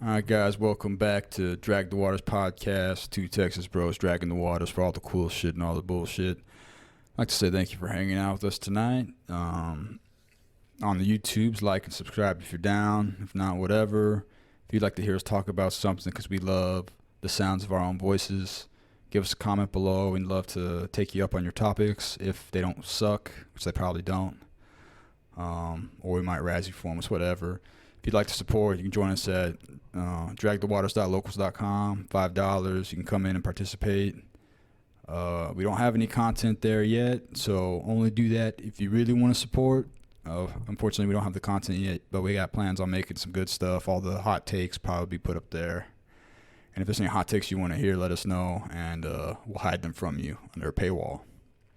All right, guys, welcome back to Drag the Waters podcast. Two Texas bros dragging the waters for all the cool shit and all the bullshit. I'd like to say thank you for hanging out with us tonight. On the YouTubes, like and subscribe if you're down. If not, whatever. If you'd like to hear us talk about something because we love the sounds of our own voices, give us a comment below. We'd love to take you up on your topics if they don't suck, which they probably don't. Or we might razz you for them, it's whatever. If you'd like to support, you can join us at dragthewaters.locals.com. $5. You can come in and participate. We don't have any content there yet, so only do that if you really want to support. Unfortunately, we don't have the content yet, but we got plans on making some good stuff. All the hot takes probably be put up there. And if there's any hot takes you want to hear, let us know, and we'll hide them from you under a paywall.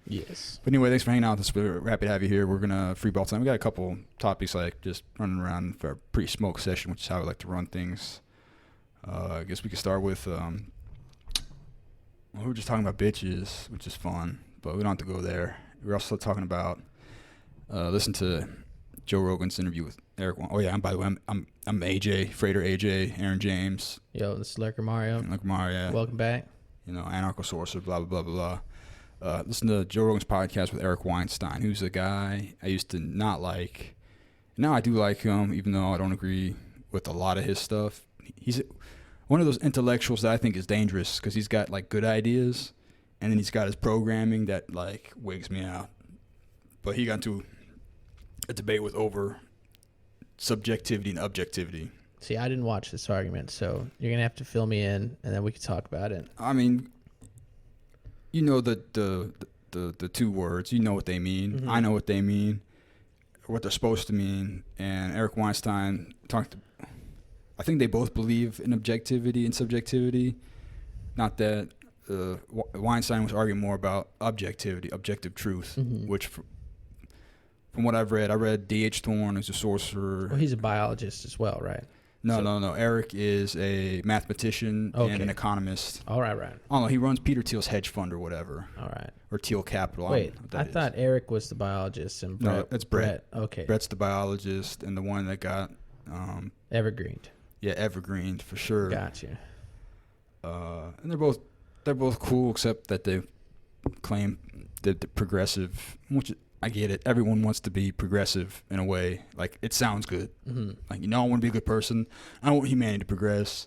Yes. But anyway, thanks for hanging out with us. We're happy to have you here. We're going to free ball time. We got a couple topics like just running around for a pre-smoke session, which is how we like to run things. I guess we could start with, we were just talking about bitches, which is fun, but we don't have to go there. We're also talking about, listen to Joe Rogan's interview with Eric. Oh yeah, and by the way, I'm AJ, Freighter AJ, Aaron James. Yo, this is Lurker Mario. Lurker Mario. Welcome back. Anarcho-sorcerer, blah, blah, blah, blah, blah. Listen to Joe Rogan's podcast with Eric Weinstein, who's a guy I used to not like. Now I do like him, even though I don't agree with a lot of his stuff. He's one of those intellectuals that I think is dangerous because he's got like good ideas, and then he's got his programming that like wigs me out. But he got into a debate with over subjectivity and objectivity. See, I didn't watch this argument, so you're gonna have to fill me in, and then we can talk about it. I mean, you know the two words. You know what they mean. Mm-hmm. I know what they mean, what they're supposed to mean. And Eric Weinstein talked. I think they both believe in objectivity and subjectivity. Not that Weinstein was arguing more about objectivity, objective truth, mm-hmm. which, from what I've read, I read D.H. Thorne, who's a sorcerer. Well, he's a biologist as well, right? No. Eric is a mathematician and an economist. All right. I don't know. He runs Peter Thiel's hedge fund or whatever. All right. Or Thiel Capital. Wait, I thought Eric was the biologist and Brett. No, that's Brett. Okay. Brett's the biologist and the one that got evergreened. Yeah, evergreened for sure. Gotcha. And they're both cool, except that they claim that the progressive, which I get it. Everyone wants to be progressive in a way. Like, it sounds good. Mm-hmm. Like, I want to be a good person. I want humanity to progress.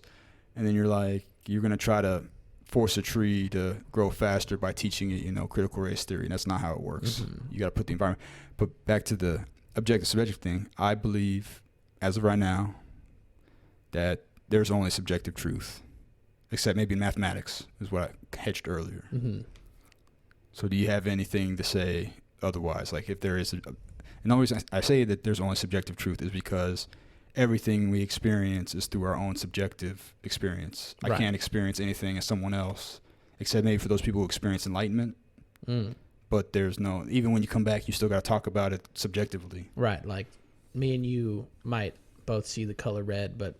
And then you're like, you're going to try to force a tree to grow faster by teaching it, critical race theory. And that's not how it works. Mm-hmm. You got to put the environment. But back to the objective-subjective thing, I believe, as of right now, that there's only subjective truth. Except maybe in mathematics, is what I hedged earlier. Mm-hmm. So do you have anything to say otherwise? Like, if there is and the only reason I say that there's only subjective truth is because everything we experience is through our own subjective experience. Right. I can't experience anything as someone else, except maybe for those people who experience enlightenment. But there's no, even when you come back, you still got to talk about it subjectively. Right. Like, me and you might both see the color red, but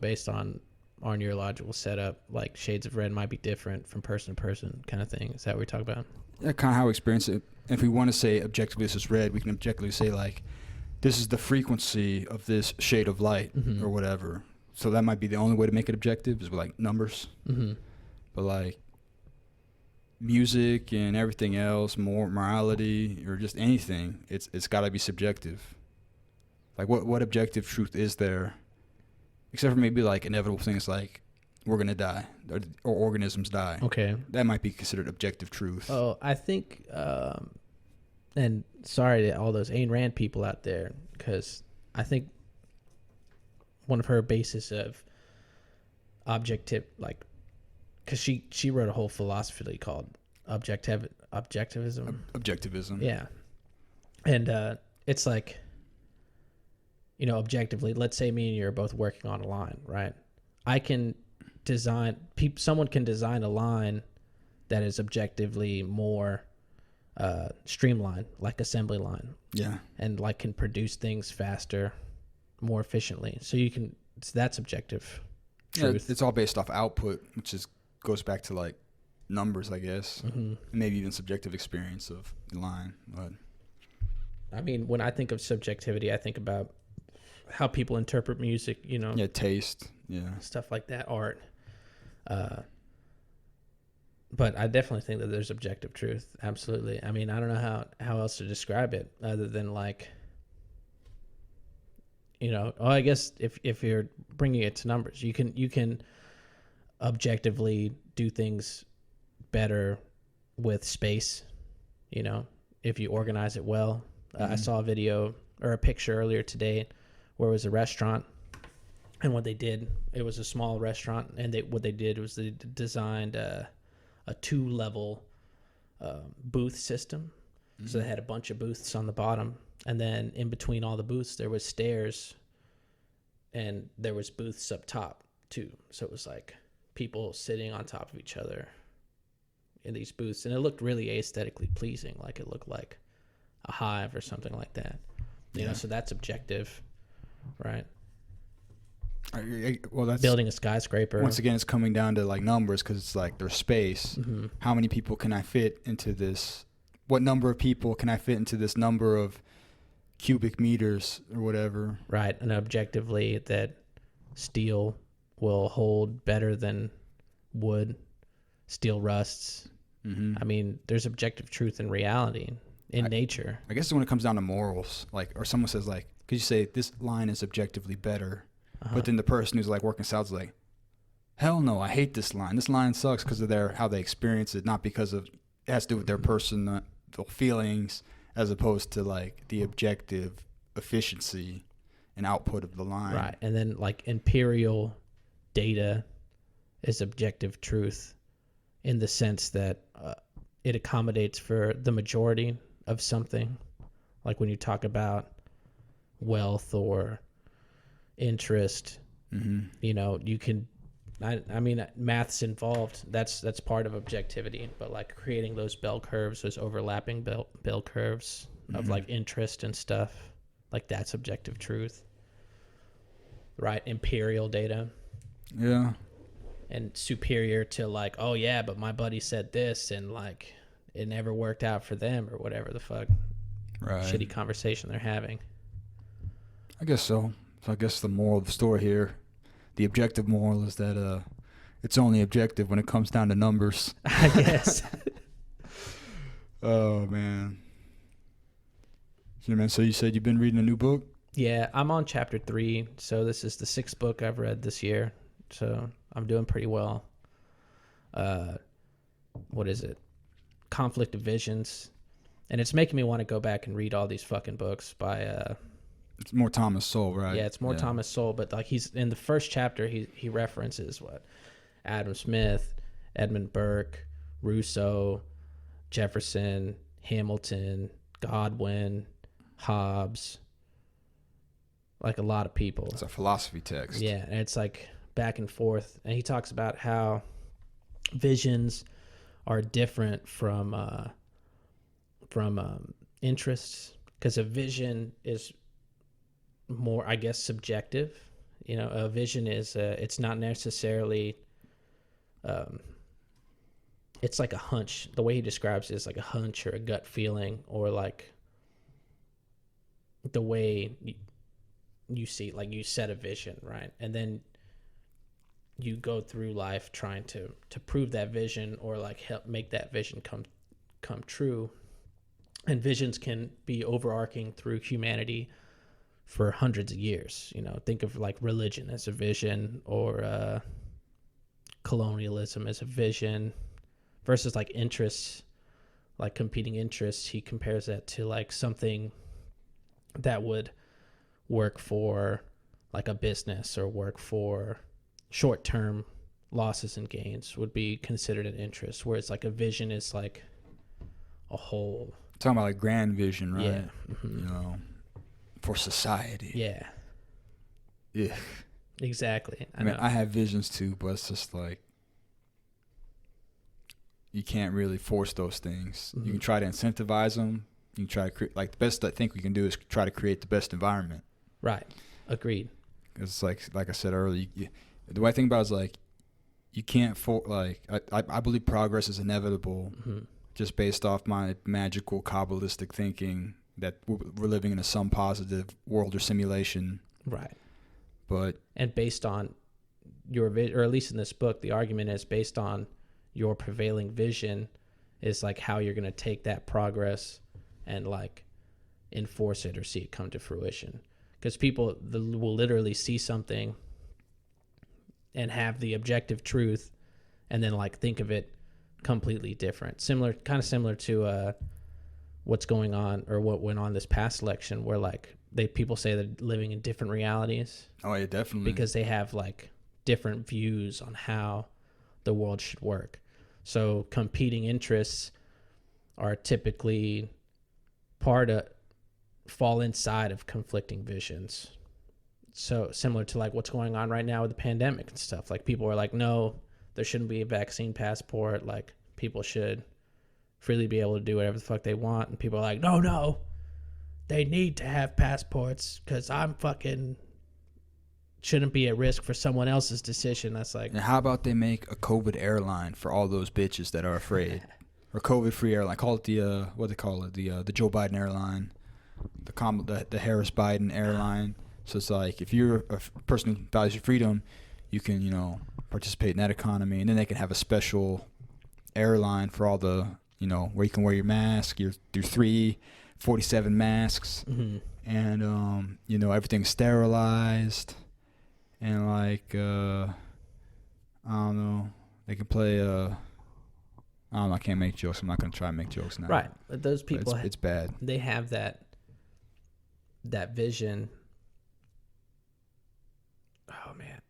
based on our neurological setup, like, shades of red might be different from person to person, kind of thing. Is that what we're talking about? Yeah, kind of how we experience it. If we want to say objectively this is red, we can objectively say, like, this is the frequency of this shade of light, mm-hmm. or whatever. So that might be the only way to make it objective is with, like, numbers. Mm-hmm. But, like, music and everything else, morality or just anything, it's got to be subjective. Like, what objective truth is there? Except for maybe, like, inevitable things like we're going to die or organisms die. Okay. That might be considered objective truth. Oh, I think, and sorry to all those Ayn Rand people out there, because I think one of her basis of objective, like, because she wrote a whole philosophy called objectivism. Objectivism. Yeah. And it's like, objectively, let's say me and you are both working on a line, right? I can design, someone can design a line that is objectively more streamlined, like assembly line. Yeah. And like can produce things faster, more efficiently. So that's objective truth. Yeah, it's all based off output, which goes back to like numbers, I guess. Mm-hmm. And maybe even subjective experience of the line. But I mean, when I think of subjectivity, I think about how people interpret music, you know. Yeah, taste. Yeah. Stuff like that, art. But I definitely think that there's objective truth. Absolutely. I mean, I don't know how else to describe it other than like, you know, I guess if you're bringing it to numbers, you can objectively do things better with space, you know, if you organize it well. I saw a video or a picture earlier today where it was a restaurant, and what they did, it was a small restaurant, and what they did was they designed a 2-level booth system. So they had a bunch of booths on the bottom, and then in between all the booths there was stairs, and there was booths up top too. So it was like people sitting on top of each other in these booths, and it looked really aesthetically pleasing, like it looked like a hive or something like that. You know, so that's objective, right? Well, that's building a skyscraper. Once again, it's coming down to like numbers, because it's like there's space. How many people can I fit into this? What number of people can I fit into this number of cubic meters or whatever? Right, and objectively that steel will hold better than wood. Steel rusts. I mean, there's objective truth and reality in nature. I guess when it comes down to morals, like, or someone says like, could you say this line is objectively better? But then the person who's like working south is like, hell no, I hate this line. This line sucks because of how they experience it, not because of, it has to do with their personal feelings, as opposed to like the objective efficiency and output of the line. Right. And then like imperial data is objective truth in the sense that it accommodates for the majority of something. Like when you talk about wealth or interest, you know, you can, I mean, math's involved. That's part of objectivity, but like creating those bell curves, those overlapping bell curves of like interest and stuff, like that's objective truth, right? Imperial data. Yeah. And superior to like, oh yeah, but my buddy said this and like it never worked out for them or whatever the fuck shitty conversation they're having. I guess so. So I guess the moral of the story here, the objective moral is that it's only objective when it comes down to numbers. I guess. Oh, man. Yeah, man. So you said you've been reading a new book? Yeah, I'm on chapter 3. So this is the 6th book I've read this year. So I'm doing pretty well. What is it? Conflict of Visions. And it's making me want to go back and read all these fucking books by... It's more Thomas Sowell, right? Yeah, it's more Thomas Sowell, but like he's in the first chapter, he references Adam Smith, Edmund Burke, Rousseau, Jefferson, Hamilton, Godwin, Hobbes, like a lot of people. It's a philosophy text. Yeah, and it's like back and forth, and he talks about how visions are different from interests, because a vision is more, I guess, subjective. You know, a vision is it's not necessarily it's like a hunch. The way he describes it is like a hunch or a gut feeling, or like the way you see, like you set a vision, right? And then you go through life trying to prove that vision, or like help make that vision come true. And visions can be overarching through humanity for hundreds of years. You know, think of like religion as a vision, or colonialism as a vision, versus like interests, like competing interests. He compares that to like something that would work for like a business, or work for short-term losses and gains would be considered an interest, whereas like a vision is like a whole. Talking about like grand vision, right? Yeah. You know, for society. Yeah. Yeah. Exactly. I mean, I have visions too, but it's just like you can't really force those things. You can try to incentivize them. You can try to create, like, the best I think we can do is try to create the best environment. Right. Agreed. Because it's like I said earlier, the way I think about it is like you can't I believe progress is inevitable, just based off my magical Kabbalistic thinking that we're living in a some positive world or simulation. Right. But And based on your vision, or at least in this book, the argument is based on your prevailing vision is like how you're going to take that progress and like enforce it or see it come to fruition. Because people will literally see something and have the objective truth and then like think of it completely different. Kind of similar to what's going on or what went on this past election, where like people say they're living in different realities. Oh yeah, definitely. Because they have like different views on how the world should work. So competing interests are typically fall inside of conflicting visions. So similar to like what's going on right now with the pandemic and stuff. Like people are like, no, there shouldn't be a vaccine passport. Like people should freely be able to do whatever the fuck they want. And people are like, no, they need to have passports because I'm fucking shouldn't be at risk for someone else's decision. That's like, and how about they make a COVID airline for all those bitches that are afraid, or COVID-free airline? Call it the what they call it, the Joe Biden airline, the Harris Biden airline. So it's like if you're a person who values your freedom, you can participate in that economy, and then they can have a special airline for all the where you can wear your mask, your 347 masks, mm-hmm. and everything's sterilized. And like I don't know, they can play I don't know, I can't make jokes. I'm not gonna try and make jokes now. Right. But those people it's bad. They have that vision. Oh man.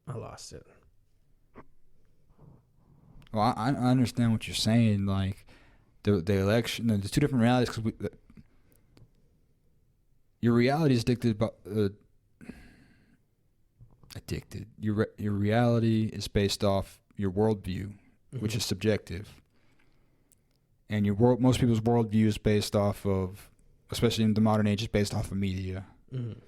I lost it. Well, I understand what you're saying, like the election, there's two different realities, because your reality is dictated by Your reality is based off your worldview, mm-hmm. which is subjective, and most people's worldview is based off of, especially in the modern age, is based off of media. Mm-hmm.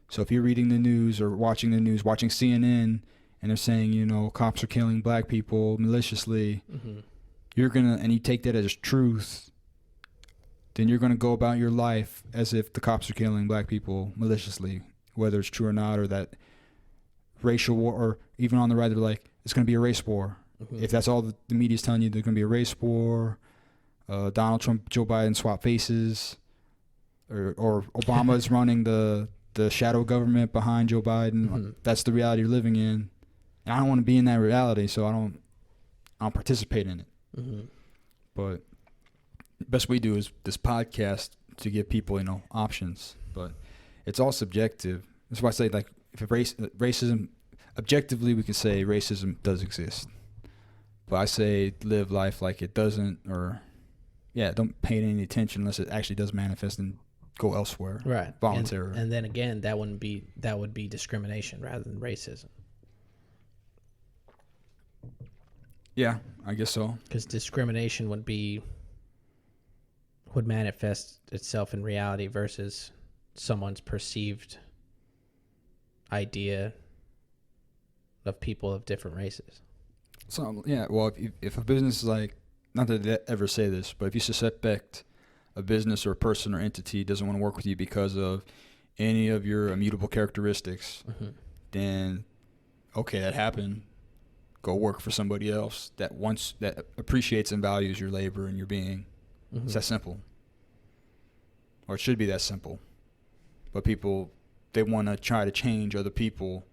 So if you're reading the news or watching the news, watching CNN, and they're saying cops are killing black people maliciously, mm-hmm. And you take that as truth, then you're gonna go about your life as if the cops are killing black people maliciously, whether it's true or not, or that racial war, or even on the right, they're like, it's going to be a race war. Mm-hmm. If that's all the media's telling you, there's going to be a race war. Donald Trump, Joe Biden swap faces, or Obama's running the shadow government behind Joe Biden. Mm-hmm. That's the reality you're living in, and I don't want to be in that reality, so I don't participate in it. Mm-hmm. But the best we do is this podcast to give people options, but it's all subjective. That's why I say, like, if racism, objectively, we can say racism does exist. But I say live life like it doesn't, or, don't pay any attention unless it actually does manifest and go elsewhere. Right. Voluntarily. And then again, that would be discrimination rather than racism. Yeah, I guess so. Because discrimination would manifest itself in reality versus someone's perceived idea of people of different races. So well, if a business is like, not that they ever say this, but if you suspect a business or a person or entity doesn't want to work with you because of any of your immutable characteristics, mm-hmm. then okay, that happened. Go work for somebody else that appreciates and values your labor and your being. Mm-hmm. It's that simple, or it should be that simple. But people, they want to try to change other people.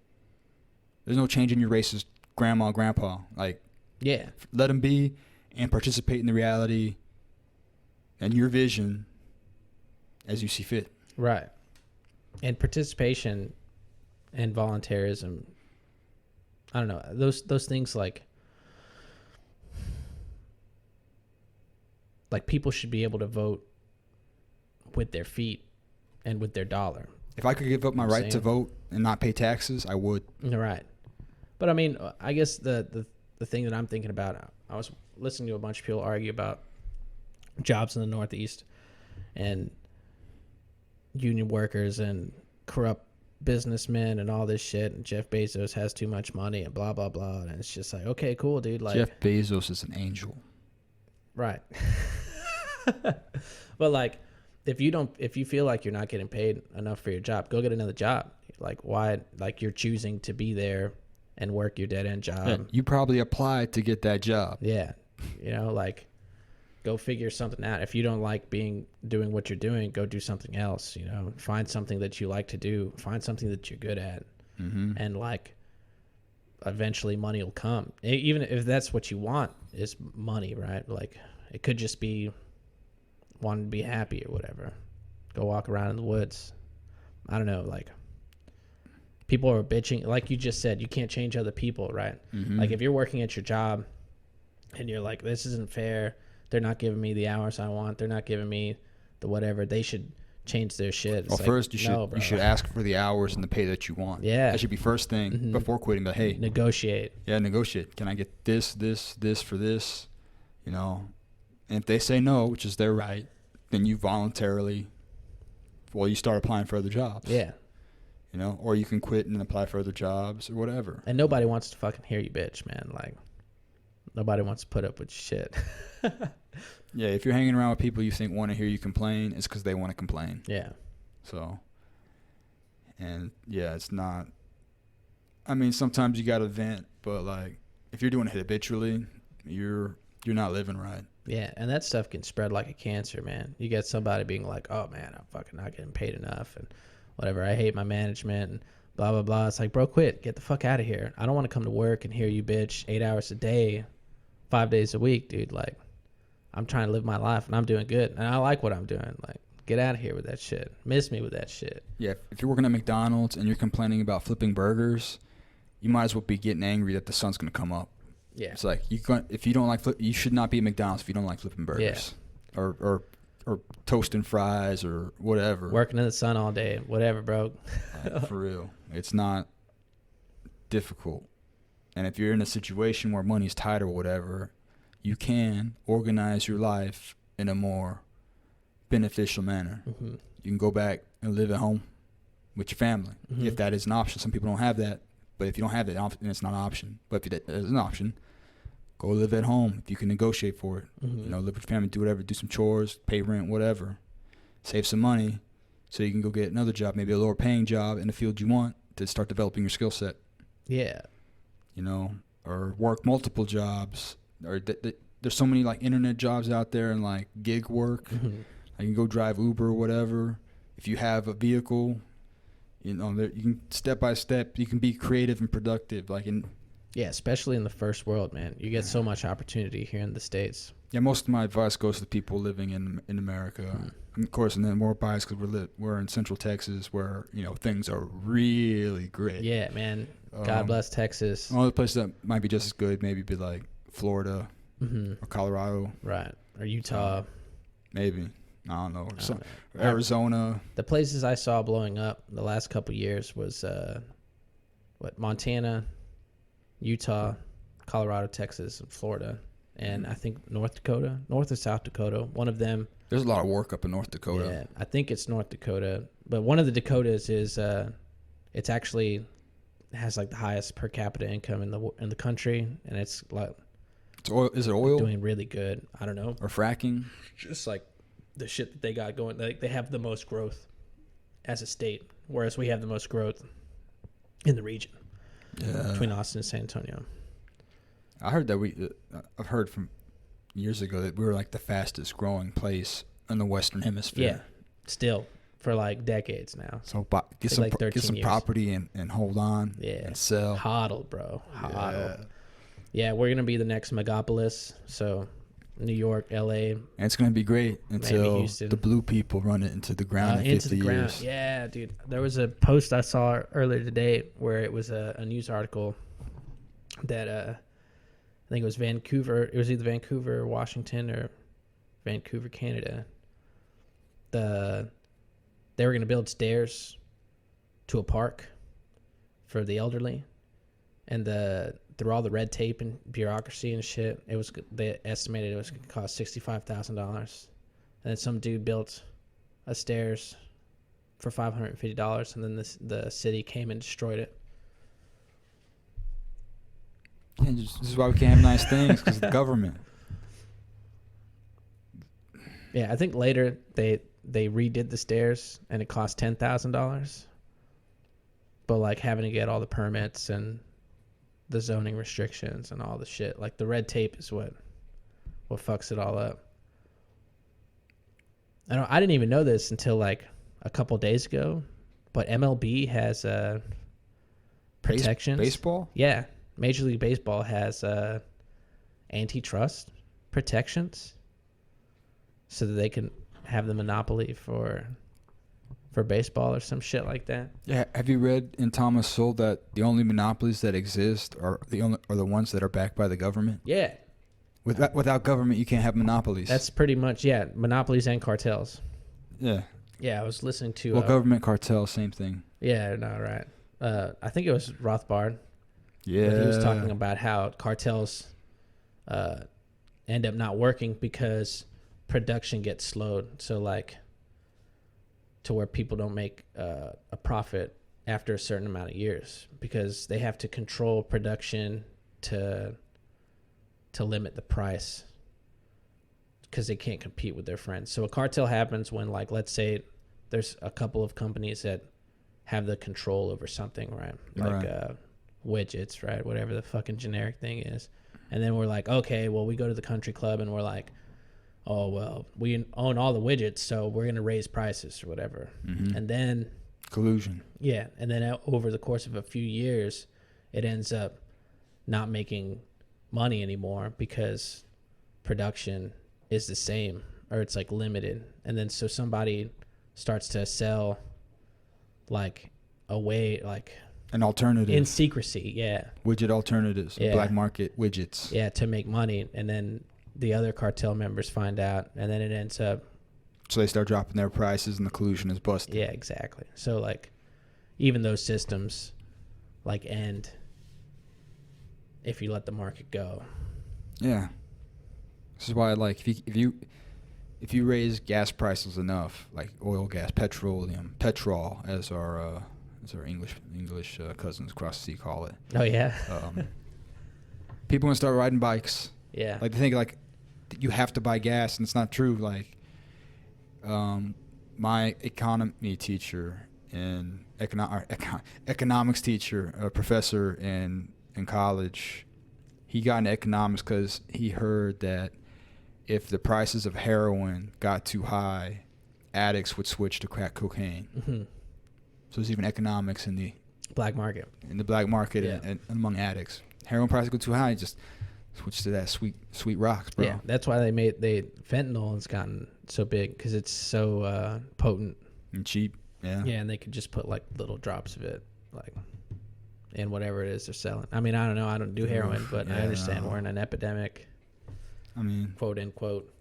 There's no change in your racist grandma, grandpa. Like, let them be and participate in the reality and your vision as you see fit. Right. And participation and voluntarism, I don't know, those things like people should be able to vote with their feet and with their dollar. If I could give up my right to vote and not pay taxes, I would. Right. But I mean, I guess the thing that I'm thinking about, I was listening to a bunch of people argue about jobs in the Northeast and union workers and corrupt businessmen and all this shit, and Jeff Bezos has too much money and blah, blah, blah. And it's just like, okay, cool, dude. Like, Jeff Bezos is an angel. Right. But like, if you feel like you're not getting paid enough for your job, go get another job. Like, why? Like, you're choosing to be there and work your dead end job. Yeah, you probably applied to get that job. Yeah, like, go figure something out. If you don't like doing what you're doing, go do something else. Find something that you like to do. Find something that you're good at, and like, eventually money will come. Even if that's what you want is money, right? Like, it could just be wanting to be happy or whatever. Go walk around in the woods. I don't know. Like, people are bitching. Like you just said, you can't change other people, right? Like, if you're working at your job and you're like, this isn't fair. They're not giving me the hours I want. They're not giving me the whatever. They should change their shit. It's well, like, first you should ask for the hours and the pay that you want. Yeah, that should be first thing before quitting. But hey, negotiate. Yeah, negotiate. Can I get this for this? And if they say no, which is their right, then you voluntarily, you start applying for other jobs. Yeah. Or you can quit and apply for other jobs or whatever. And nobody wants to fucking hear you bitch, man. Like, nobody wants to put up with shit. Yeah, if you're hanging around with people you think want to hear you complain, it's because they want to complain. Yeah. So, and yeah, it's not. I mean, sometimes you got to vent, but like, if you're doing it habitually, you're not living right. Yeah, and that stuff can spread like a cancer, man. You get somebody being like, oh, man, I'm fucking not getting paid enough and whatever. I hate my management and blah, blah, blah. It's like, bro, quit. Get the fuck out of here. I don't want to come to work and hear you bitch 8 hours a day, 5 days a week, dude. Like, I'm trying to live my life and I'm doing good. And I like what I'm doing. Like, get out of here with that shit. Miss me with that shit. Yeah, if you're working at McDonald's and you're complaining about flipping burgers, you might as well be getting angry that the sun's going to come up. Yeah. It's like, if you don't like you should not be at McDonald's if you don't like flipping burgers. Yeah. Or toasting fries or whatever. Working in the sun all day, whatever, bro. For real. It's not difficult. And if you're in a situation where money's tight or whatever, you can organize your life in a more beneficial manner. Mm-hmm. You can go back and live at home with your family, if that is an option. Some people don't have that. But if you don't have that option, it's not an option. But if it is an option, go live at home if you can negotiate for it. Live with your family, do whatever, do some chores, pay rent, whatever. Save some money so you can go get another job, maybe a lower paying job in the field you want to start developing your skill set. Yeah. Or work multiple jobs. Or there's so many like internet jobs out there and like gig work. You can go drive Uber or whatever. If you have a vehicle, you can step by step. You can be creative and productive. Yeah, especially in the first world, man. You get so much opportunity here in the States. Yeah, most of my advice goes to the people living in America. And of course, and then more biased because we're in Central Texas, where things are really great. Yeah, man. God bless Texas. All the places that might be just as good, maybe be like Florida or Colorado, right? Or Utah, maybe. I don't know. Arizona. The places I saw blowing up the last couple of years was Montana, Utah, Colorado, Texas, and Florida, and I think North or South Dakota. One of them. There's a lot of work up in North Dakota. Yeah, I think it's North Dakota, but one of the Dakotas is it's actually has like the highest per capita income in the country, and it's like. It's oil. Is it oil? Doing really good. I don't know. Or fracking. Just like the shit that they got going, like they have the most growth as a state, whereas we have the most growth in the region between Austin and San Antonio. I heard that I've heard from years ago that we were like the fastest growing place in the Western Hemisphere. Yeah, still for like decades now. So get some property and hold on. Yeah, and sell. Hodl, bro. Hodl. Yeah, we're gonna be the next megapolis. So. New York, L.A. And it's going to be great until the blue people run it into the ground in 50 years. Yeah, dude. There was a post I saw earlier today where it was a news article that I think it was Vancouver. It was either Vancouver, Washington, or Vancouver, Canada. They were going to build stairs to a park for the elderly. And through all the red tape and bureaucracy and shit, they estimated it was going to cost $65,000. And then some dude built a stairs for $550, and then the city came and destroyed it. Yeah, this is why we can't have nice things, because of the government. Yeah, I think later they they redid the stairs and it cost $10,000. But like having to get all the permits and the zoning restrictions and all the shit, like the red tape is what fucks it all up. I didn't even know this until like a couple days ago, but MLB has protections. Baseball? Yeah, Major League Baseball has antitrust protections, so that they can have the monopoly for baseball or some shit like that. Yeah. Have you read in Thomas Sowell that the only monopolies that exist are the ones that are backed by the government? Yeah. Without government, you can't have monopolies. That's pretty much, monopolies and cartels. Yeah. Yeah, I was listening to... Well, government, cartel, same thing. Yeah, no, right. I think it was Rothbard. Yeah. He was talking about how cartels end up not working because production gets slowed. So, like, to where people don't make a profit after a certain amount of years because they have to control production to limit the price because they can't compete with their friends. So a cartel happens when, like, let's say there's a couple of companies that have the control over something, right? Like widgets, right? Whatever the fucking generic thing is. And then we're like, okay, well, we go to the country club and we're like, oh, well, we own all the widgets, so we're going to raise prices or whatever. Mm-hmm. And then... collusion. Yeah, and then over the course of a few years, it ends up not making money anymore because production is the same, or it's like limited. And then so somebody starts to sell like an alternative in secrecy, widget alternatives, black market widgets, to make money. And then the other cartel members find out, and then it ends up, so they start dropping their prices and the collusion is busted. Yeah, exactly. So like even those systems like end if you let the market go. Yeah. This is why, like, if you raise gas prices enough, like oil, gas, petroleum, petrol, as our English cousins across the sea call it. Oh yeah. People gonna start riding bikes. Yeah. Like they think like you have to buy gas, and it's not true. Like, my economy teacher and economics teacher, a professor in college, he got into economics because he heard that if the prices of heroin got too high, addicts would switch to crack cocaine. Mm-hmm. So there's even economics in the black market. In the black market and among addicts. Heroin prices go too high, just switch to that sweet rocks, bro. Yeah, that's why fentanyl has gotten so big because it's so potent and cheap. Yeah. Yeah, and they could just put like little drops of it, like in whatever it is they're selling. I mean, I don't know. I don't do heroin, but I understand we're in an epidemic. I mean, quote unquote.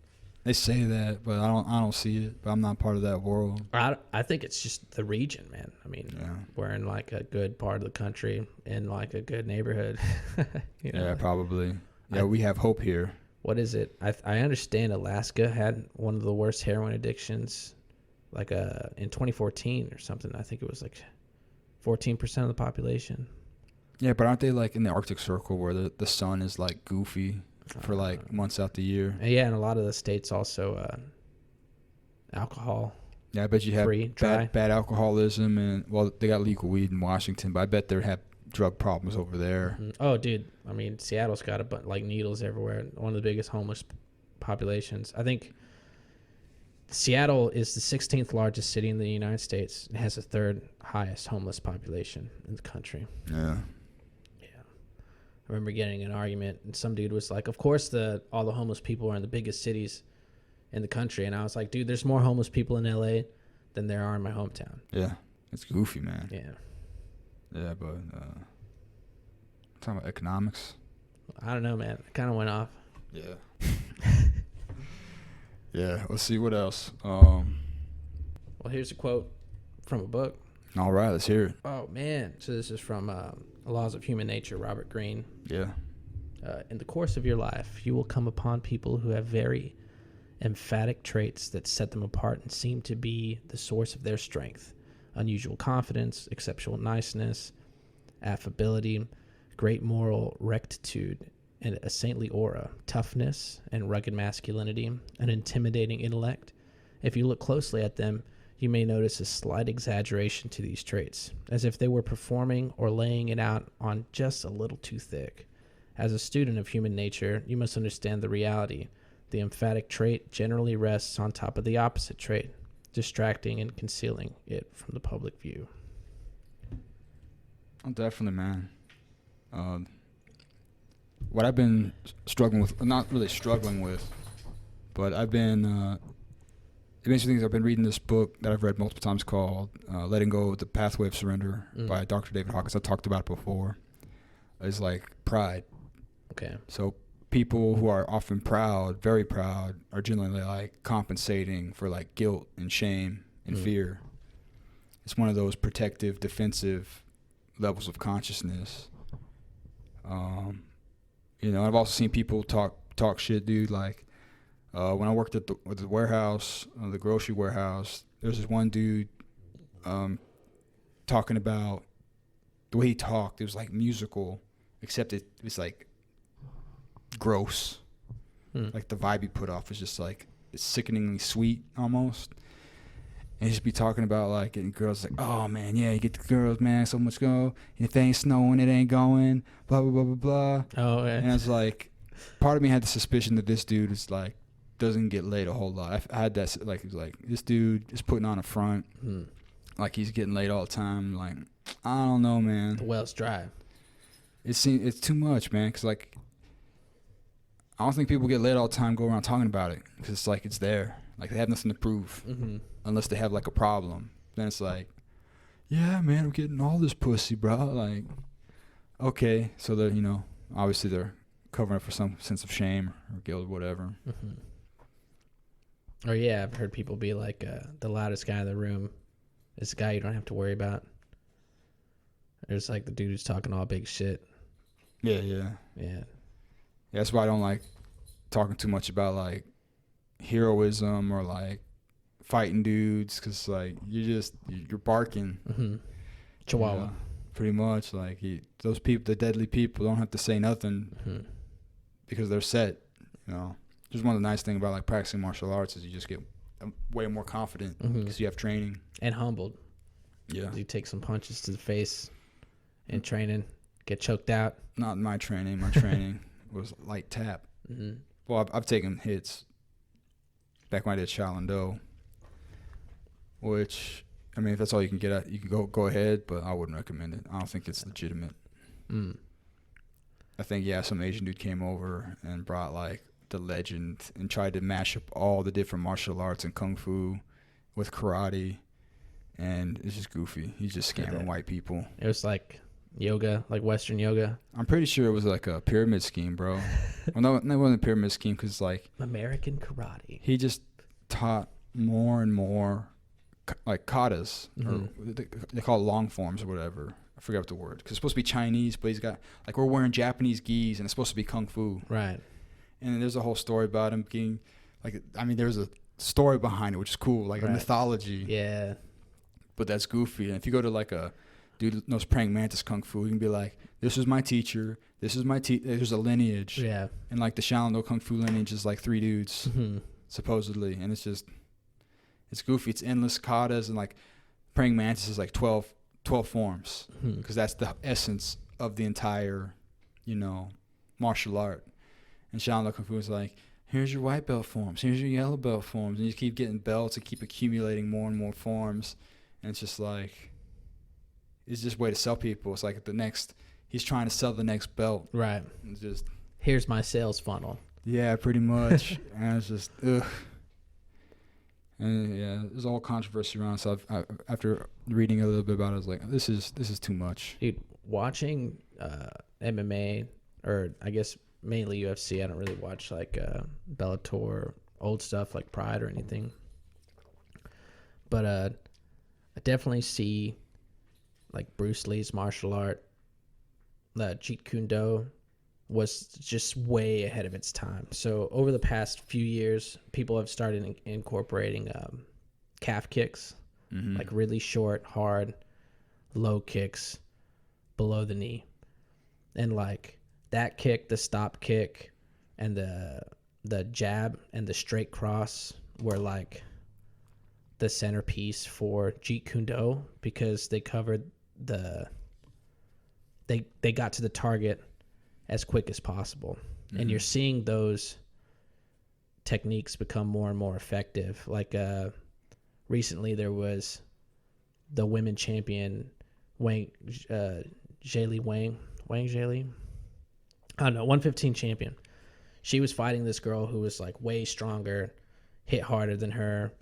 They say that, but I don't see it. But I'm not part of that world. I think it's just the region, man. I mean, we're in like a good part of the country, in like a good neighborhood. You know? Yeah, probably. Yeah, we have hope here. What is it? I understand Alaska had one of the worst heroin addictions, like in 2014 or something. I think it was like 14% of the population. Yeah, but aren't they like in the Arctic Circle where the sun is like goofy for like months out the year? Yeah, and a lot of the states also alcohol. Yeah, I bet you have free, dry. bad alcoholism, and well, they got legal weed in Washington, but I bet they have drug problems over there. Mm-hmm. Oh, dude, I mean, Seattle's got a bunch like needles everywhere. One of the biggest homeless populations. I think Seattle is the 16th largest city in the United States. It has the third highest homeless population in the country. Yeah. I remember getting an argument, and some dude was like, of course all the homeless people are in the biggest cities in the country. And I was like, dude, there's more homeless people in L.A. than there are in my hometown. Yeah. It's goofy, man. Yeah. Yeah, but talking about economics. I don't know, man. It kind of went off. Yeah. Yeah, let's see what else. Well, here's a quote from a book. All right, let's hear it. Oh, man. So this is from Laws of Human Nature, Robert Greene. Yeah. In the course of your life, you will come upon people who have very emphatic traits that set them apart and seem to be the source of their strength. Unusual confidence, exceptional niceness, affability, great moral rectitude, and a saintly aura, toughness and rugged masculinity, an intimidating intellect, If you look closely at them, you may notice a slight exaggeration to these traits, as if they were performing or laying it out on just a little too thick. As a student of human nature, you must understand the reality. The emphatic trait generally rests on top of the opposite trait, distracting and concealing it from the public view. Oh, definitely, man. What I've been struggling with, not really struggling with, but I've been, basically things I've been reading this book that I've read multiple times called Letting Go of the Pathway of Surrender by Dr. David Hawkins. I've talked about it before. It's like pride. Okay. So people who are often proud, very proud, are generally like compensating for like guilt and shame and fear. It's one of those protective, defensive levels of consciousness. You know, I've also seen people talk shit, dude. Like when I worked at the warehouse, the grocery warehouse, there's this one dude talking about the way he talked. It was like musical, except it was like gross. Like the vibe he put off was just like it's sickeningly sweet almost. And he'd just be talking about like getting girls like, oh man, yeah, you get the girls, man, so much go. If it ain't snowing, it ain't going. Blah blah blah blah blah. Oh yeah. And I was like, part of me had the suspicion that this dude is like doesn't get laid a whole lot. I had that like he was like this dude is putting on a front, like he's getting laid all the time. Like I don't know, man. The well's dry. It's too much, man. Cause like I don't think people get laid all the time, go around talking about it, cause it's like it's there. Like they have nothing to prove, unless they have like a problem. Then it's like, yeah, man, I'm getting all this pussy, bro. Like, okay, so they're obviously they're covering up for some sense of shame or guilt or whatever. Or yeah, I've heard people be like, the loudest guy in the room is the guy you don't have to worry about. There's like the dude who's talking all big shit. Yeah. Yeah. That's why I don't like talking too much about like heroism or like fighting dudes, because like you're barking. Chihuahua. Pretty much like those people, the deadly people, don't have to say nothing because they're set. Just one of the nice things about like practicing martial arts is you just get way more confident because you have training and humbled. Yeah, you take some punches to the face in training, get choked out. Not in my training. My training was light tap. Well, I've taken hits back when I did Shaolin, which, I mean, if that's all you can get at, you can go ahead, but I wouldn't recommend it. I don't think it's legitimate. I think, some Asian dude came over and brought, like, the legend and tried to mash up all the different martial arts and kung fu with karate, and it's just goofy. He's just scamming white people. It was like yoga, like Western yoga. I'm pretty sure it was like a pyramid scheme, bro. Well, no, it wasn't a pyramid scheme because, like... American karate. He just taught more and more, like, katas. Or they call it long forms or whatever. I forget what the word. Because it's supposed to be Chinese, but he's got... Like, we're wearing Japanese gis, and it's supposed to be kung fu. Right. And there's a whole story about him being... Like, I mean, there's a story behind it, which is cool. Like, a mythology. Yeah. But that's goofy. And if you go to, like, a... Dude knows praying mantis kung fu. You can be like, this is my teacher. This is my there's a lineage. Yeah. And like the Shaolin kung fu lineage is like 3 dudes, supposedly. And it's goofy. It's endless katas, and like praying mantis is like 12 forms, because that's the essence of the entire, martial art. And Shaolin kung fu is like, here's your white belt forms. Here's your yellow belt forms. And you keep getting belts and keep accumulating more and more forms. And it's just like... It's just a way to sell people. It's like he's trying to sell the next belt. Right. It's just, here's my sales funnel. Yeah, pretty much. And it's just, ugh. And yeah, there's a whole controversy around. So after reading a little bit about it, I was like, this is too much. Dude, watching MMA, or I guess mainly UFC, I don't really watch like Bellator, old stuff like Pride or anything. But I definitely see... like Bruce Lee's martial art, Jeet Kune Do, was just way ahead of its time. So over the past few years, people have started incorporating calf kicks, like really short, hard, low kicks below the knee. And like that kick, the stop kick, and the jab and the straight cross were like the centerpiece for Jeet Kune Do because they covered they got to the target as quick as possible. Mm-hmm. And you're seeing those techniques become more and more effective. Like recently there was the women champion Zhayli Wang Zhayli. I don't know, 115 champion. She was fighting this girl who was like way stronger, hit harder than her,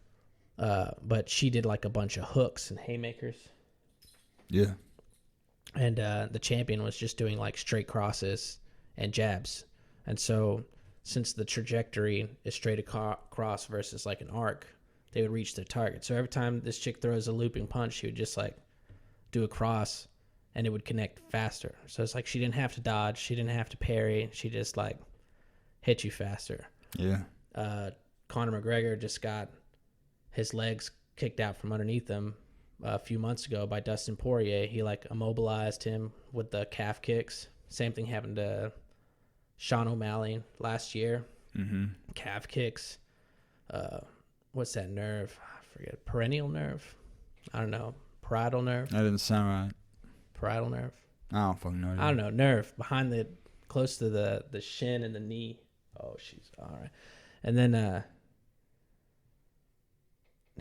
but she did like a bunch of hooks and haymakers. Yeah. And the champion was just doing like straight crosses and jabs. And so since the trajectory is straight across versus like an arc, they would reach their target. So every time this chick throws a looping punch, she would just like do a cross and it would connect faster. So it's like she didn't have to dodge. She didn't have to parry. She just like hit you faster. Yeah. Conor McGregor just got his legs kicked out from underneath him a few months ago by Dustin Poirier. He like immobilized him with the calf kicks. Same thing happened to Sean O'Malley last year. Mm-hmm. Calf kicks. What's that nerve? I forget. Perennial nerve? I don't know. Parietal nerve? That didn't sound right. Parietal nerve? I don't fucking know. I don't know. Nerve behind close to the shin and the knee. Oh, she's all right. And then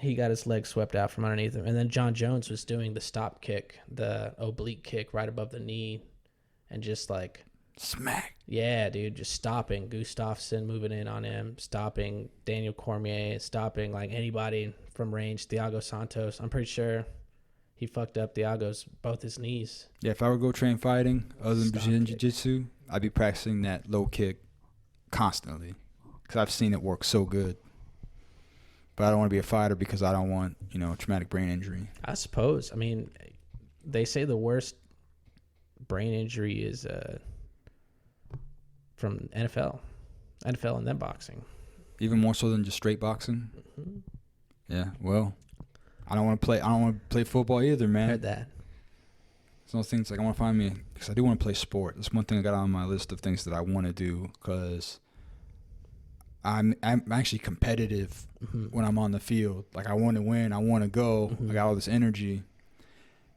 he got his leg swept out from underneath him. And then John Jones was doing the stop kick, the oblique kick right above the knee, and just like smack. Yeah, dude, just stopping Gustafsson, moving in on him, stopping Daniel Cormier, stopping like anybody from range. Thiago Santos, I'm pretty sure he fucked up Thiago's both his knees. Yeah, if I were to go train fighting other than Brazilian Jiu-Jitsu, I'd be practicing that low kick constantly because I've seen it work so good. But I don't want to be a fighter because I don't want, traumatic brain injury. I suppose. I mean, they say the worst brain injury is from NFL and then boxing. Even more so than just straight boxing? Mm-hmm. Yeah, well, I don't want to play football either, man. Heard that. Some things like I want to find me, because I do want to play sport. That's one thing I got on my list of things that I want to do, because I'm actually competitive when I'm on the field. Like, I want to win. I want to go. Mm-hmm. I got all this energy.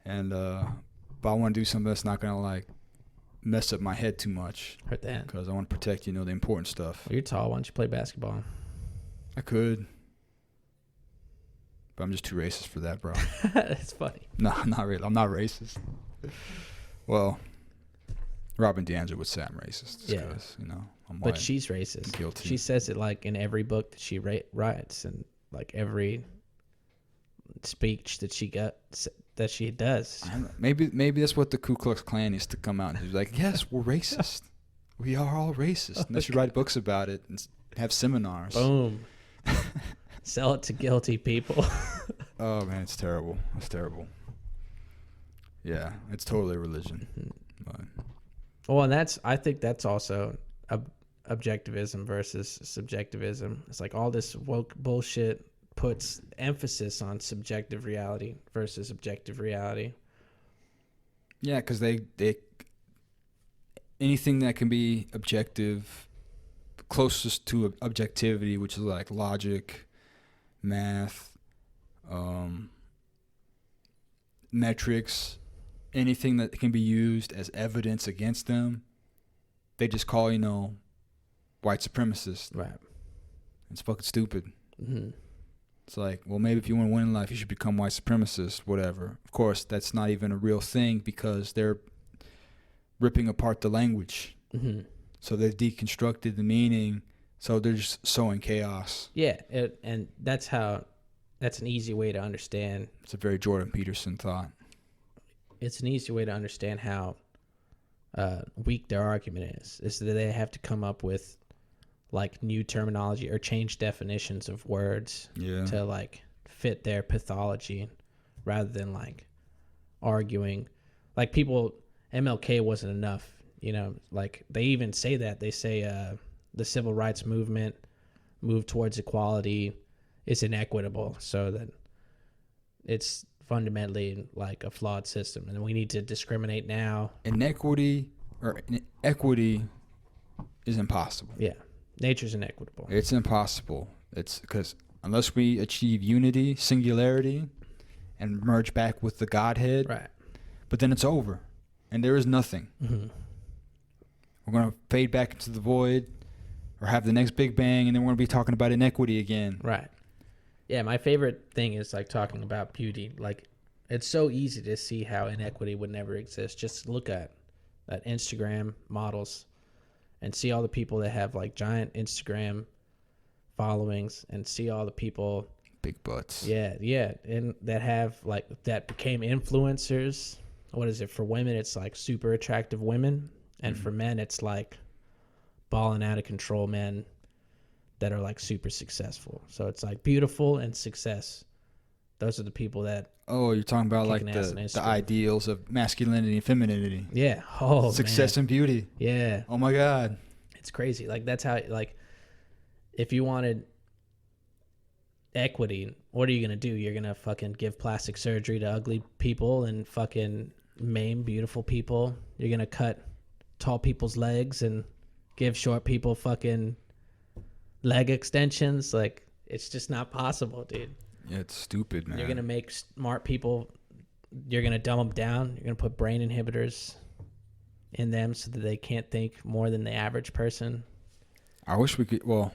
And, but I want to do something that's not going to, like, mess up my head too much. Heard that. Because I want to protect, the important stuff. Well, you're tall. Why don't you play basketball? I could. But I'm just too racist for that, bro. That's funny. No, not really. I'm not racist. Well, Robin DeAndre would say I'm racist. Yeah. Because, I'm but white. she's racist. Guilty. She says it like in every book that she writes and like every speech that she does. I don't know. Maybe that's what the Ku Klux Klan needs to come out and be like, yes, we're racist. We are all racist. And they should write books about it and have seminars. Boom. Sell it to guilty people. Oh, man, it's terrible. It's terrible. Yeah, it's totally a religion. But. Well, and I think that's also objectivism versus subjectivism. It's like all this woke bullshit puts emphasis on subjective reality versus objective reality. Yeah, because they anything that can be objective, closest to objectivity, which is like logic, math, metrics, anything that can be used as evidence against them, they just call, white supremacist. Right. It's fucking stupid. Mm-hmm. It's like, well, maybe if you want to win in life, you should become white supremacist, whatever. Of course, that's not even a real thing because they're ripping apart the language. Mm-hmm. So they've deconstructed the meaning. So they're just sowing chaos. Yeah, and that's an easy way to understand. It's a very Jordan Peterson thought. It's an easy way to understand how weak their argument is that they have to come up with like new terminology or change definitions of words to like fit their pathology rather than like arguing. Like MLK wasn't enough, like they even say that. They say the civil rights movement moved towards equality is inequitable, so that it's fundamentally like a flawed system and we need to discriminate now. Equity is impossible. Yeah. Nature's inequitable. It's impossible. It's because unless we achieve unity, singularity, and merge back with the Godhead. Right. But then it's over, and there is nothing. Mm-hmm. We're going to fade back into the void or have the next Big Bang, and then we're going to be talking about inequity again. Right. Yeah, my favorite thing is like talking about beauty. Like, it's so easy to see how inequity would never exist. Just look at Instagram models and see all the people that have like giant Instagram followings and see all the people, Big butts. yeah, and that have like that became influencers. What is it for women? It's like super attractive women, and for men, it's like balling out of control men that are like super successful. So it's like beautiful and success. Those are the people that. Oh, you're talking about like Kicking ass on the Instagram. ideals of masculinity and femininity. Yeah. Oh, Success man. and beauty. Yeah. Oh my God. It's crazy. Like that's how like if you wanted equity, what are you gonna do? You're gonna fucking give plastic surgery to ugly people and fucking maim beautiful people. You're gonna cut tall people's legs and give short people fucking leg extensions. Like it's just not possible, dude. Yeah, it's stupid, man. You're gonna make smart people. You're gonna dumb them down. You're gonna put brain inhibitors in them so that they can't think more than the average person. I wish we could. Well,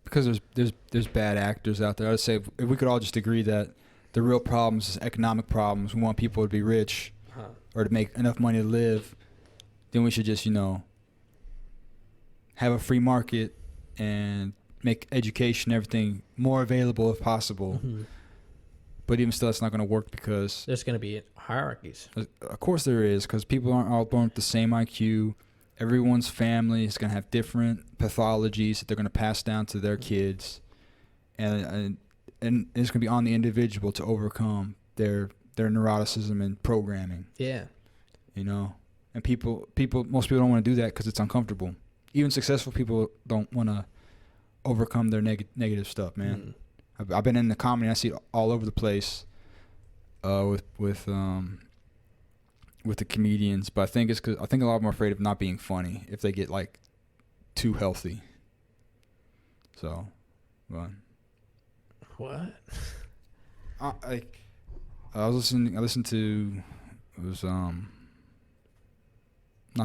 because there's bad actors out there. I'd say if we could all just agree that the real problems is economic problems. We want people to be rich or to make enough money to live. Then we should just have a free market and make education, everything more available if possible. Mm-hmm. But even still, that's not going to work because There's going to be hierarchies. of course there is, because people aren't all born with the same IQ. Everyone's family is going to have different pathologies that they're going to pass down to their kids, and it's going to be on the individual to overcome their neuroticism and programming. Yeah. And most people don't want to do that because it's uncomfortable. Even successful people don't want to overcome their negative stuff, man. I've been in the comedy. I see it all over the place with the comedians, but I think it's because I think a lot of them are afraid of not being funny if they get like too healthy. So, but What? I listened to it was not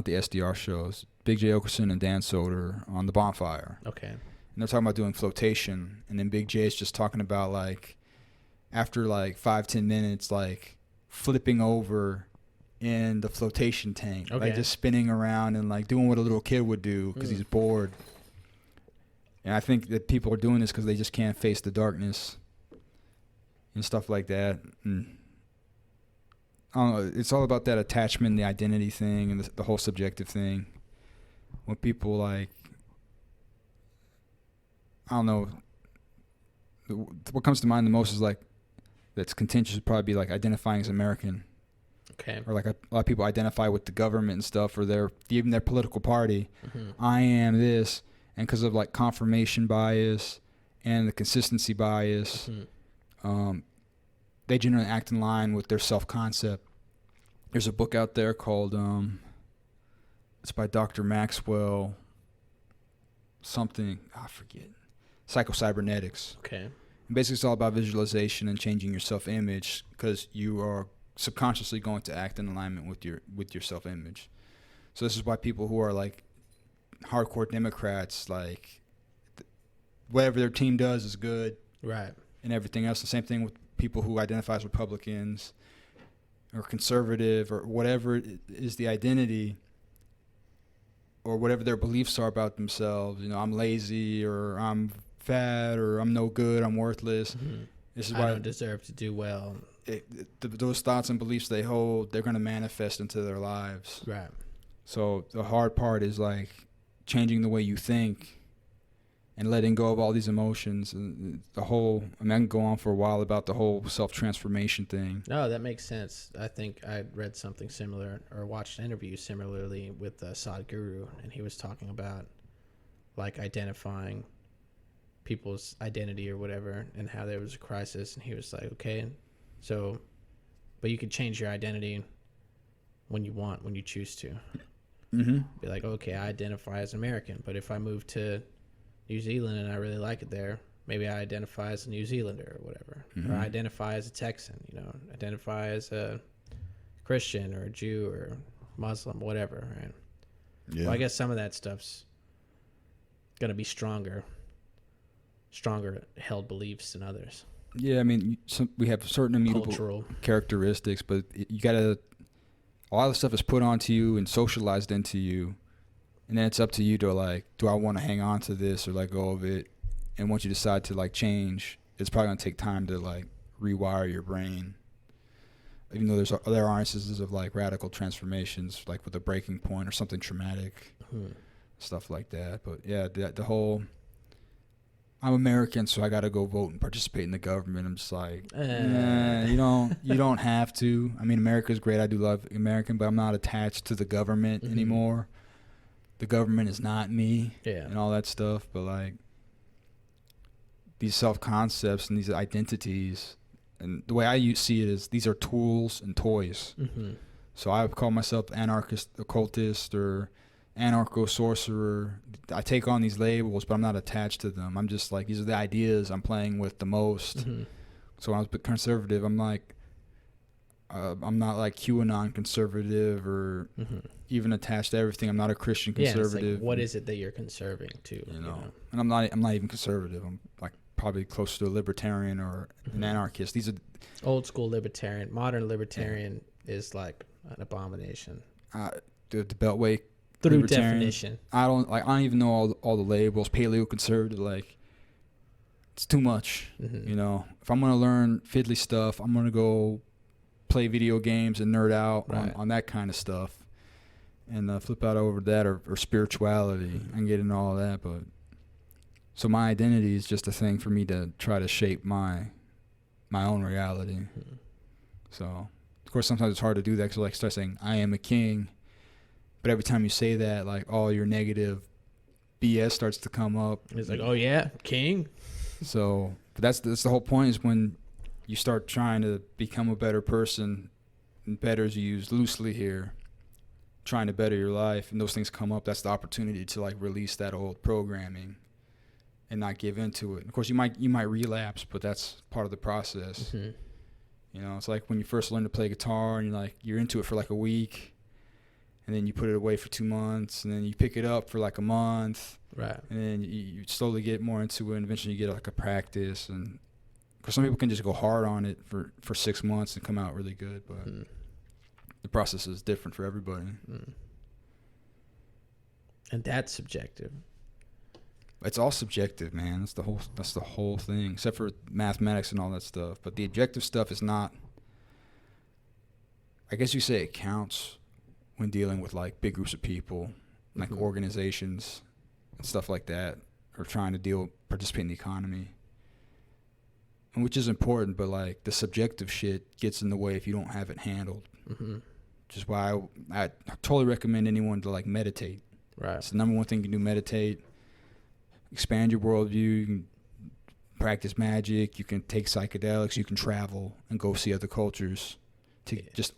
the SDR shows. Big J Okerson and Dan Soder on the Bonfire. Okay. And they're talking about doing flotation, and then Big J is just talking about like after like 5-10 minutes, like flipping over in the flotation tank, Okay. like just spinning around and like doing what a little kid would do because he's bored. And I think that people are doing this because they just can't face the darkness and stuff like that. And I don't know, it's all about that attachment, the identity thing, and the whole subjective thing. When people like, I don't know, what comes to mind the most is like, that's contentious would probably be like identifying as American. Okay. Or like a lot of people identify with the government and stuff, or even their political party. Mm-hmm. I am this, and because of like confirmation bias and the consistency bias, they generally act in line with their self-concept. There's a book out there called, it's by Dr. Maxwell, something, I forget, Psychocybernetics. Okay. And basically, it's all about visualization and changing your self-image because you are subconsciously going to act in alignment with your self-image. So this is why people who are like hardcore Democrats, like whatever their team does is good, Right. and everything else. The same thing with people who identify as Republicans or conservative or whatever is the identity or whatever their beliefs are about themselves. I'm lazy, or I'm fat, or I'm no good, I'm worthless. Mm-hmm. This is I why don't deserve to do well. those thoughts and beliefs they hold, they're going to manifest into their lives. Right. So the hard part is like changing the way you think and letting go of all these emotions and the whole. I can go on for a while about the whole self-transformation thing. No, that makes sense. I think I read something similar or watched an interview similarly with Sadhguru, and he was talking about like identifying people's identity or whatever and how there was a crisis, and he was like, okay, so but you could change your identity when you choose to. Mm-hmm. Be like, okay, I identify as American, but if I move to New Zealand and I really like it there, maybe I identify as a New Zealander or whatever, or I identify as a Texan, identify as a Christian or a Jew or Muslim, whatever, right? Yeah. Well, I guess some of that stuff's going to be stronger held beliefs than others. Yeah, I mean, we have certain immutable Cultural characteristics, but you gotta. A lot of stuff is put onto you and socialized into you, and then it's up to you to like, do I want to hang on to this or let go of it? And once you decide to like change, it's probably gonna take time to like rewire your brain. Even though there are instances of like radical transformations, like with a breaking point or something traumatic, stuff like that. But yeah, the whole. I'm American, so I got to go vote and participate in the government. I'm just like, you don't have to. I mean, America's great. I do love American, but I'm not attached to the government anymore. The government is not me, and all that stuff. But like these self-concepts and these identities, and the way I see it is these are tools and toys. So I would call myself anarchist, occultist, or anarcho-sorcerer. I take on these labels, but I'm not attached to them. I'm just like, these are the ideas I'm playing with the most. So when I was conservative, I'm like, I'm not like QAnon conservative or even attached to everything. I'm not a Christian conservative. It's like, what is it that you're conserving to? And I'm not even conservative. I'm like probably close to a libertarian or an anarchist. These are old school libertarian. Modern libertarian is like an abomination. The Beltway. Through definition. I don't even know all the labels. Paleo conservative, like it's too much. If I'm gonna learn fiddly stuff, I'm gonna go play video games and nerd out on that kind of stuff, and flip out over that or spirituality and get into all of that. But so my identity is just a thing for me to try to shape my own reality. So of course sometimes it's hard to do that because like start saying I am a king. But every time you say that, like all your negative BS starts to come up. It's like, oh yeah, king. So, but that's the whole point is when you start trying to become a better person, and better is used loosely here, trying to better your life, and those things come up. That's the opportunity to like release that old programming, and not give into it. Of course, you might relapse, but that's part of the process. It's like when you first learn to play guitar, and you're into it for like a week. And then you put it away for 2 months, and then you pick it up for like a month. Right. And then you slowly get more into it, and eventually you get like a practice. And because some people can just go hard on it for 6 months and come out really good, but the process is different for everybody. And that's subjective. It's all subjective, man. That's the whole thing, except for mathematics and all that stuff. But the objective stuff is not. I guess you say it counts when dealing with like big groups of people, like organizations and stuff like that, or trying to participate in the economy, and which is important, but like the subjective shit gets in the way if you don't have it handled. Which is why I totally recommend anyone to like meditate. Right. It's the number one thing you can do: meditate, expand your worldview. You can practice magic. You can take psychedelics. You can travel and go see other cultures to just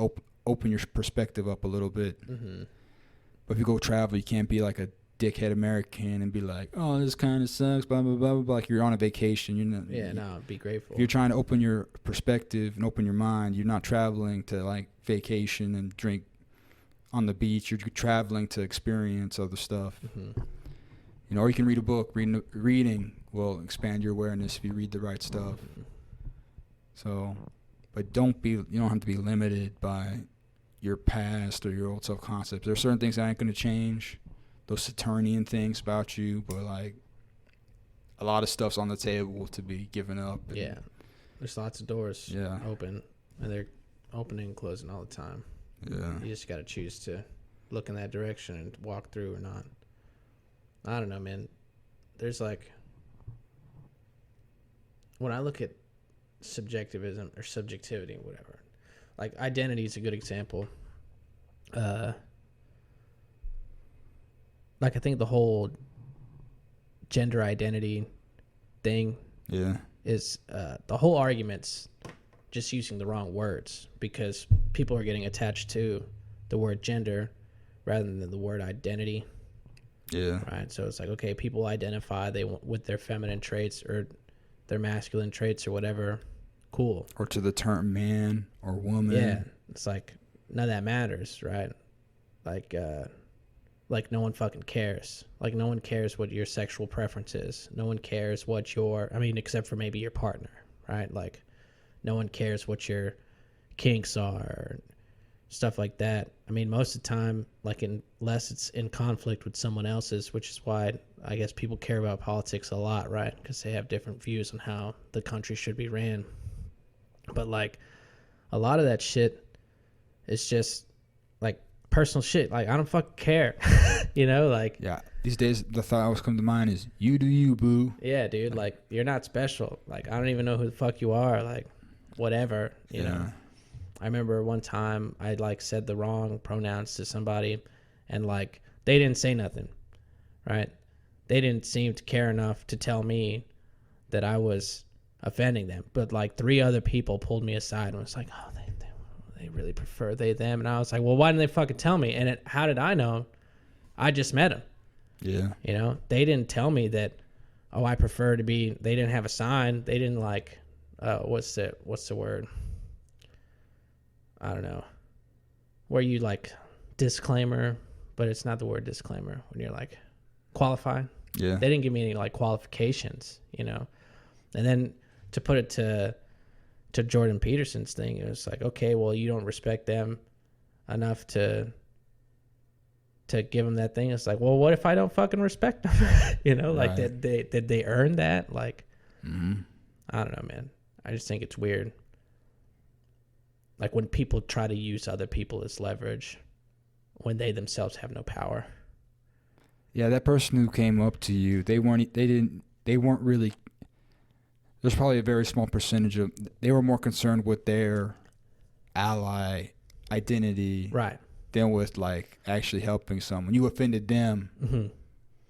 open your perspective up a little bit. But if you go travel, you can't be like a dickhead American and be like, oh, this kind of sucks, blah, blah, blah, blah, blah. Like you're on a vacation. Be grateful. If you're trying to open your perspective and open your mind, you're not traveling to like vacation and drink on the beach. You're traveling to experience other stuff. Or you can read a book. Reading will expand your awareness if you read the right stuff. So, but you don't have to be limited by your past or your old self-concepts. There are certain things that aren't going to change, those Saturnian things about you, but like a lot of stuff's on the table to be given up. There's lots of doors open, and they're opening and closing all the time. You just got to choose to look in that direction and walk through or not. I don't know, man. There's like, when I look at subjectivism or subjectivity, whatever, like identity is a good example. Like I think the whole gender identity thing is the whole argument's just using the wrong words, because people are getting attached to the word gender rather than the word identity. Yeah. Right. So it's like, okay, people identify with their feminine traits, or their masculine traits or whatever, cool. Or to the term man or woman. Yeah, it's like none of that matters, right? Like no one fucking cares. Like no one cares what your sexual preference is. No one cares what your, I mean, except for maybe your partner, right? Like no one cares what your kinks are, or stuff like that. I mean, most of the time, like unless it's in conflict with someone else's, which is why I guess people care about politics a lot, right? Because they have different views on how the country should be ran. But like a lot of that shit is just like personal shit. Like I don't fucking care. You know, like Yeah. These days the thought always come to mind is you do you, boo. yeah, dude, like you're not special. Like I don't even know who the fuck you are. Like whatever, you know. I remember one time I like said the wrong pronouns to somebody and like they didn't say nothing, right? They didn't seem to care enough to tell me that I was offending them. But like 3 other people pulled me aside and was like, oh, they really prefer they, them. And I was like, well, why didn't they fucking tell me? And how did I know? I just met them. Yeah. You know, they didn't tell me that, oh, I prefer to be, they didn't have a sign. They didn't like, what's the word? I don't know. Where you like disclaimer, but it's not the word disclaimer when you're like qualified. Yeah. They didn't give me any like qualifications, you know. And then to put it to Jordan Peterson's thing, it was like, okay, well, you don't respect them enough to give them that thing. It's like, well, what if I don't fucking respect them? You know, like Right. did they earn that? Like, Mm-hmm. I don't know, man. I just think it's weird. Like when people try to use other people as leverage when they themselves have no power. Yeah, that person who came up to you, they weren't really, there's probably a very small percentage of, they were more concerned with their ally identity Right. than with like actually helping someone. You offended them. Mm-hmm.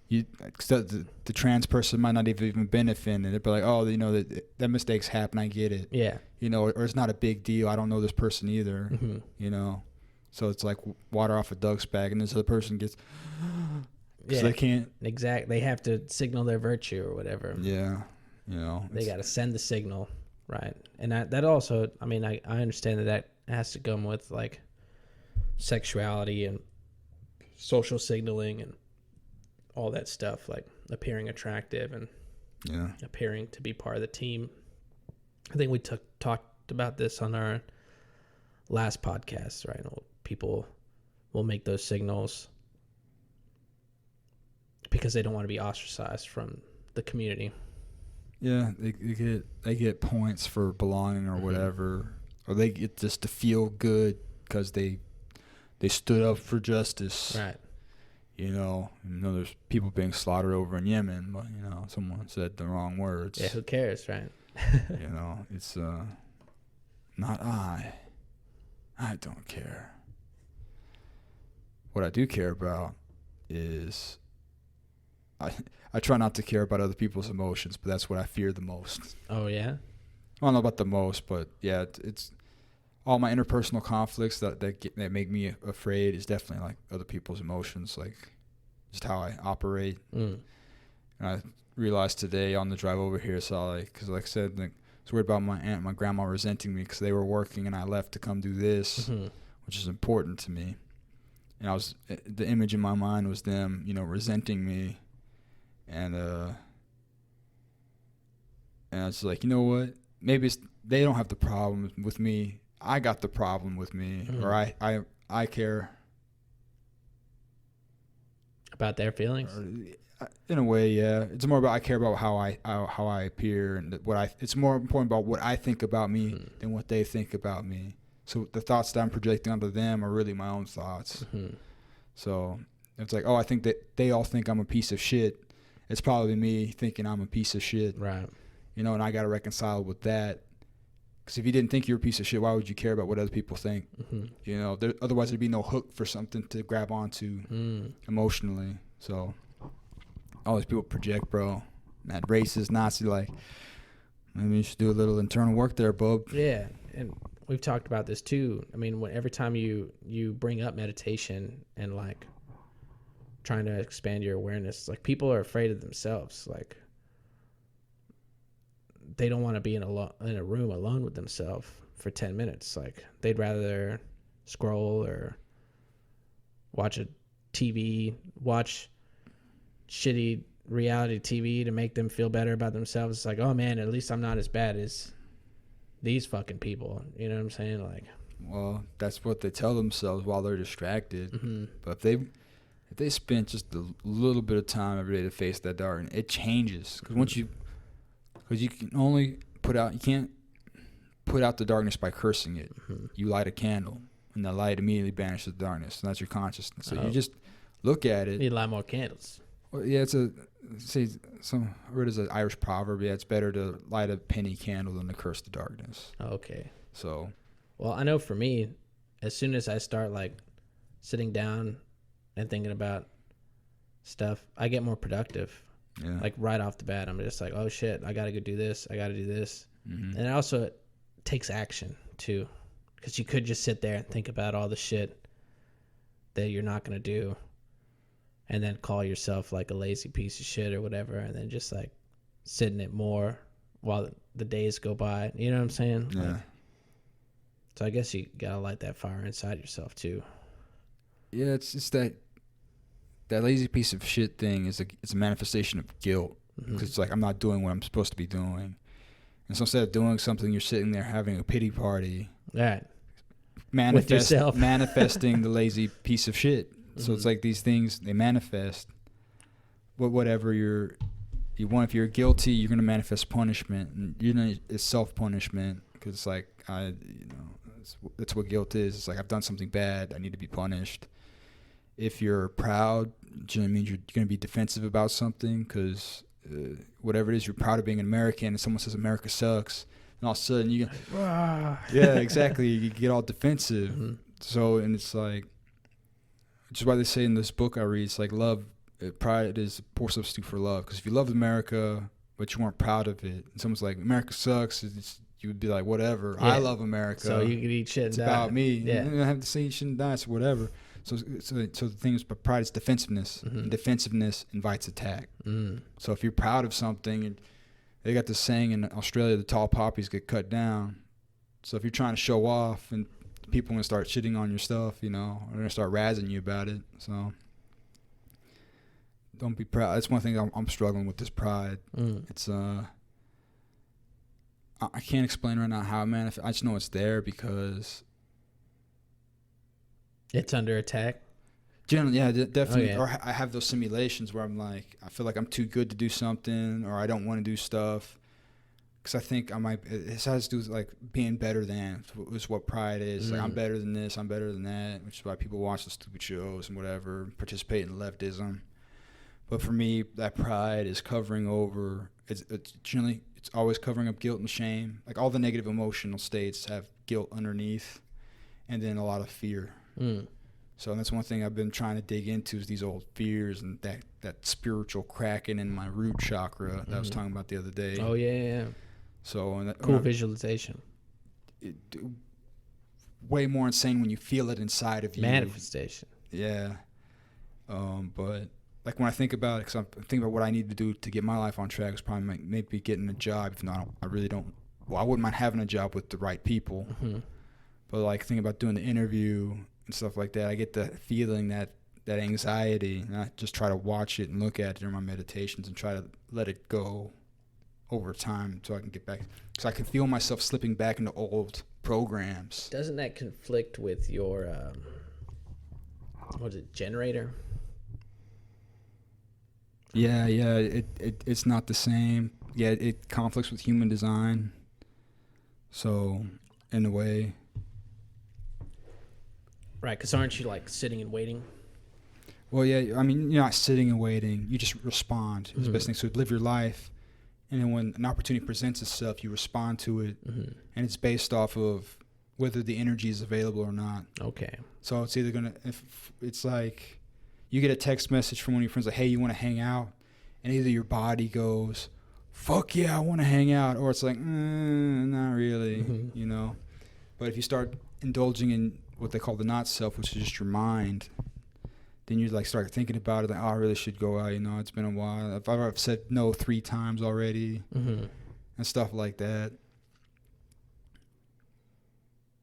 The trans person might not have even been offended. They'd be like, oh, you know, that mistakes happen. I get it. Yeah. You know, or it's not a big deal. I don't know this person either. Mm-hmm. You know, so it's like water off a duck's back, and this other person gets, because Yeah. they can't. Exactly. They have to signal their virtue or whatever. Yeah. You know, They got to send the signal, right? And that also, I mean, I understand that has to come with like sexuality and social signaling and all that stuff, like appearing attractive and yeah. appearing to be part of the team. I think we talked about this on our last podcast, right? People will make those signals because they don't want to be ostracized from the community. Yeah, they get points for belonging or whatever, or they get just to feel good because they stood up for justice. Right. You know, there's people being slaughtered over in Yemen, but you know, someone said the wrong words. Yeah, who cares, right? You know, it's not I don't care. What I do care about is I try not to care about other people's emotions, but that's what I fear the most. Oh, yeah? I don't know about the most, but yeah, it's all my interpersonal conflicts that make me afraid is definitely like other people's emotions, like just how I operate. Mm. And I realized today on the drive over here, because like I said, like, I was worried about my aunt and my grandma resenting me because they were working and I left to come do this, which is important to me. And the image in my mind was them, you know, resenting me. And I was like, you know what? Maybe they don't have the problem with me. I got the problem with me, or I care About their feelings. In a way, yeah. It's more about I care about how I appear and it's more important about what I think about me than what they think about me. So the thoughts that I'm projecting onto them are really my own thoughts. Mm-hmm. So it's like, oh, I think that they all think I'm a piece of shit. It's probably me thinking I'm a piece of shit. Right. You know, and I got to reconcile with that. Because if you didn't think you're a piece of shit, why would you care about what other people think? Mm-hmm. You know, otherwise there'd be no hook for something to grab onto emotionally. So all these people project, bro. Mad racist, Nazi, like, maybe you should do a little internal work there, bub. Yeah, and we've talked about this too. I mean, every time you bring up meditation and like trying to expand your awareness, like people are afraid of themselves. Like they don't want to be in a room alone with themselves for 10 minutes. Like, they'd rather scroll or watch shitty reality TV to make them feel better about themselves. It's like, oh man, at least I'm not as bad as these fucking people. You know what I'm saying? Like, well, that's what they tell themselves while they're distracted. mm-hmm. But if they spend just a little bit of time every day to face that darkness, it changes. Because you can only you can't put out the darkness by cursing it. Mm-hmm. You light a candle, and the light immediately banishes the darkness, and that's your consciousness. So Oh. you just look at it. Need a lot more candles. Well, yeah, I read as an Irish proverb. Yeah, it's better to light a penny candle than to curse the darkness. Okay. So, well, I know for me, as soon as I start like sitting down and thinking about stuff, I get more productive. yeah, Like right off the bat, I'm just like, oh shit, I gotta go do this. I gotta do this. mm-hmm. And it also takes action too, because you could just sit there and think about all the shit that you're not gonna do, and then call yourself like a lazy piece of shit or whatever, and then just like sit in it more while the days go by. You know what I'm saying? Yeah. Like, so I guess you gotta light that fire inside yourself too. Yeah, it's just that lazy piece of shit thing is it's a manifestation of guilt. Because it's like, I'm not doing what I'm supposed to be doing. And so instead of doing something, you're sitting there having a pity party. Right. With yourself. Manifesting the lazy piece of shit. So it's like these things, they manifest. Whatever you want. If you're guilty, you're going to manifest punishment. And it's self-punishment. Because it's like, that's what guilt is. It's like, I've done something bad. I need to be punished. If you're proud, do you know what I mean? You're going to be defensive about something because whatever it is, you're proud of being an American, and someone says America sucks, and all of a sudden you yeah, exactly. You get all defensive. Mm-hmm. So, and it's like, which is why they say in this book I read, it's like pride is a poor substitute for love. Because if you loved America, but you weren't proud of it, and someone's like, America sucks, you would be like, whatever. Yeah. I love America. So you can eat shit and it's die. about me. Yeah. I have to say you shouldn't die, so whatever. So the thing is, but pride is defensiveness. Mm-hmm. And defensiveness invites attack. Mm. So if you're proud of something, and they got this saying in Australia, the tall poppies get cut down. So if you're trying to show off, and people are going to start shitting on your stuff, they're going to start razzing you about it. So don't be proud. That's one thing I'm struggling with, is pride. Mm. It's I can't explain right now how it manifests. I just know it's there because it's under attack. Generally, yeah, definitely. Oh, yeah. Or I have those simulations where I'm like, I feel like I'm too good to do something, or I don't want to do stuff, because I think I might. It has to do with like being better than. Is what pride is. Like, I'm better than this. I'm better than that. Which is why people watch the stupid shows and whatever, participate in leftism. But for me, that pride is covering over. It's generally, it's always covering up guilt and shame. Like, all the negative emotional states have guilt underneath, and then a lot of fear. Mm. So that's one thing I've been trying to dig into, is these old fears and that spiritual cracking in my root chakra that I was talking about the other day. Oh, yeah. So cool visualization. Way more insane when you feel it inside of you. Manifestation. Yeah. But like when I think about it, because I'm thinking about what I need to do to get my life on track, is probably maybe getting a job. If not, I really don't. Well, I wouldn't mind having a job with the right people. Mm-hmm. But like thinking about doing the interview and stuff like that, I get the feeling that anxiety, and I just try to watch it and look at it during my meditations and try to let it go over time so I can get back. Because I can feel myself slipping back into old programs. Doesn't that conflict with your, what is it, generator? Yeah, it's not the same. Yeah, it conflicts with human design. So, in a way. Right, because aren't you like sitting and waiting? Well, yeah, I mean, you're not sitting and waiting. You just respond. It's the best thing. So live your life, and then when an opportunity presents itself, you respond to it, and it's based off of whether the energy is available or not. Okay. So it's either if it's like you get a text message from one of your friends like, hey, you want to hang out? And either your body goes, fuck yeah, I want to hang out, or it's like, not really, But if you start indulging in what they call the not self, which is just your mind, then you like start thinking about it, like, oh, I really should go out, it's been a while. I've said no 3 times already. And and stuff like that.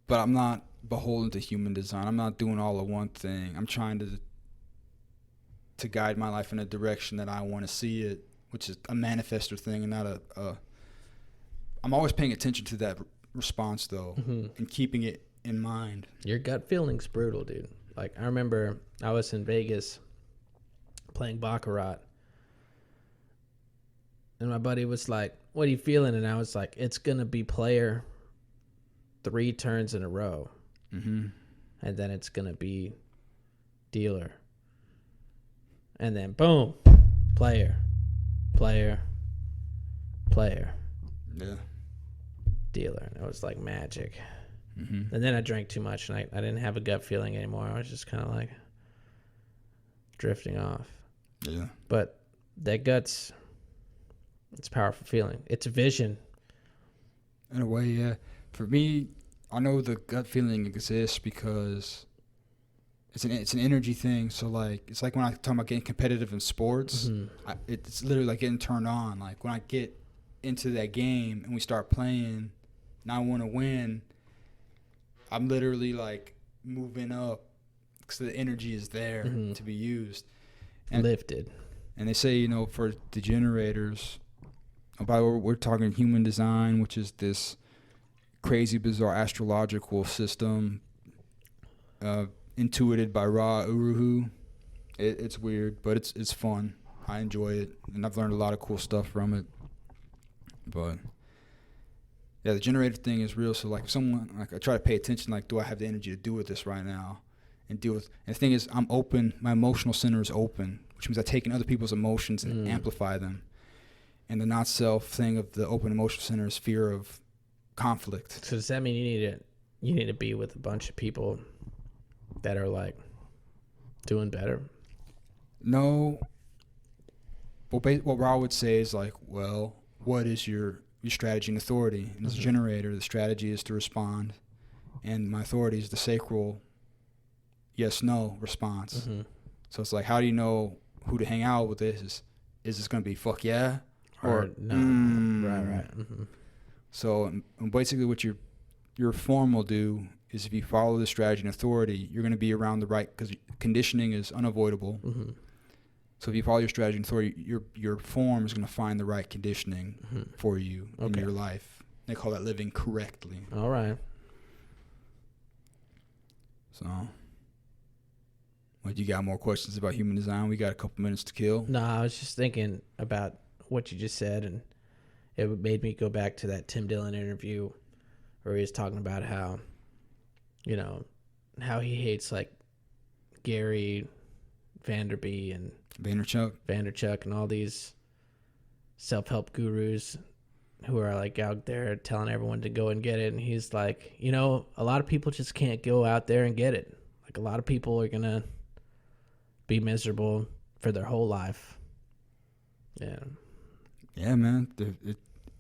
But I'm not beholden to human design. I'm not doing all of one thing. I'm trying to guide my life in a direction that I want to see it, which is a manifestor thing and not a I'm always paying attention to that response, though, and keeping it in mind. Your gut feeling's brutal, dude. Like, I remember I was in Vegas playing Baccarat, and my buddy was like, what are you feeling? And I was like, it's going to be player 3 turns in a row. Mm-hmm. And then it's going to be dealer. And then, boom, player, player, player. Yeah. Dealer. And it was like magic. Mm-hmm. And then I drank too much, and I didn't have a gut feeling anymore. I was just kind of like drifting off. Yeah. But that gut's, it's a powerful feeling. It's a vision. In a way, yeah. For me, I know the gut feeling exists because it's an energy thing. So, like, it's like when I talk about getting competitive in sports, it's literally like getting turned on. Like, when I get into that game and we start playing and I want to win, I'm literally, like, moving up because the energy is there to be used. And, lifted. And they say, you know, for degenerators, by the way, we're talking human design, which is this crazy, bizarre astrological system intuited by Ra Uruhu. It's weird, but it's fun. I enjoy it, and I've learned a lot of cool stuff from it. But yeah, the generator thing is real. So, like, if someone, like, I try to pay attention, like, do I have the energy to deal with this right now and deal with. And the thing is, I'm open. My emotional center is open, which means I take in other people's emotions and amplify them. And the not self thing of the open emotional center is fear of conflict. So does that mean you need to be with a bunch of people that are, like, doing better? No. What Ra would say is, like, well, what is your strategy and authority? And as a generator, the strategy is to respond, and my authority is the sacral yes/no response. So it's like, how do you know who to hang out with? Is this going to be fuck yeah or no? Right. So and basically, what your form will do is, if you follow the strategy and authority, you're going to be around the right, because conditioning is unavoidable. So if you follow your strategy and authority, your form is going to find the right conditioning for you in your life. They call that living correctly. All right. So, what, you got more questions about human design? We got a couple minutes to kill. No, I was just thinking about what you just said, and it made me go back to that Tim Dillon interview where he was talking about how, you know, how he hates, like, Gary Vanderbeek and Vaynerchuk and all these self-help gurus who are, like, out there telling everyone to go and get it. And he's like, you know, a lot of people just can't go out there and get it. Like, a lot of people are going to be miserable for their whole life. Yeah. Yeah, man.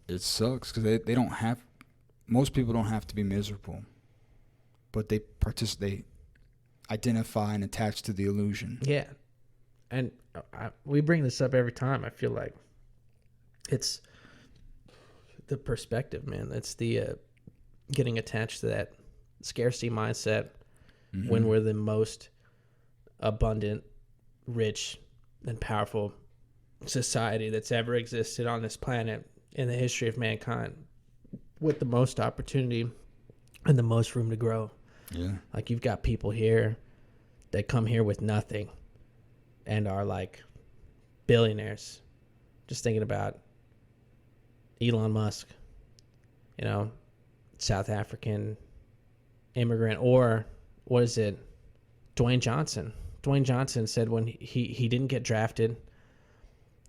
It sucks because they don't have, most people don't have to be miserable, but they identify and attach to the illusion. Yeah. And we bring this up every time. I feel like it's the perspective, man. It's the getting attached to that scarcity mindset when we're the most abundant, rich, and powerful society that's ever existed on this planet in the history of mankind, with the most opportunity and the most room to grow. Yeah. Like, you've got people here that come here with nothing and are, like, billionaires. Just thinking about Elon Musk, you know, South African immigrant, or what is it? Dwayne Johnson. Dwayne Johnson said when he didn't get drafted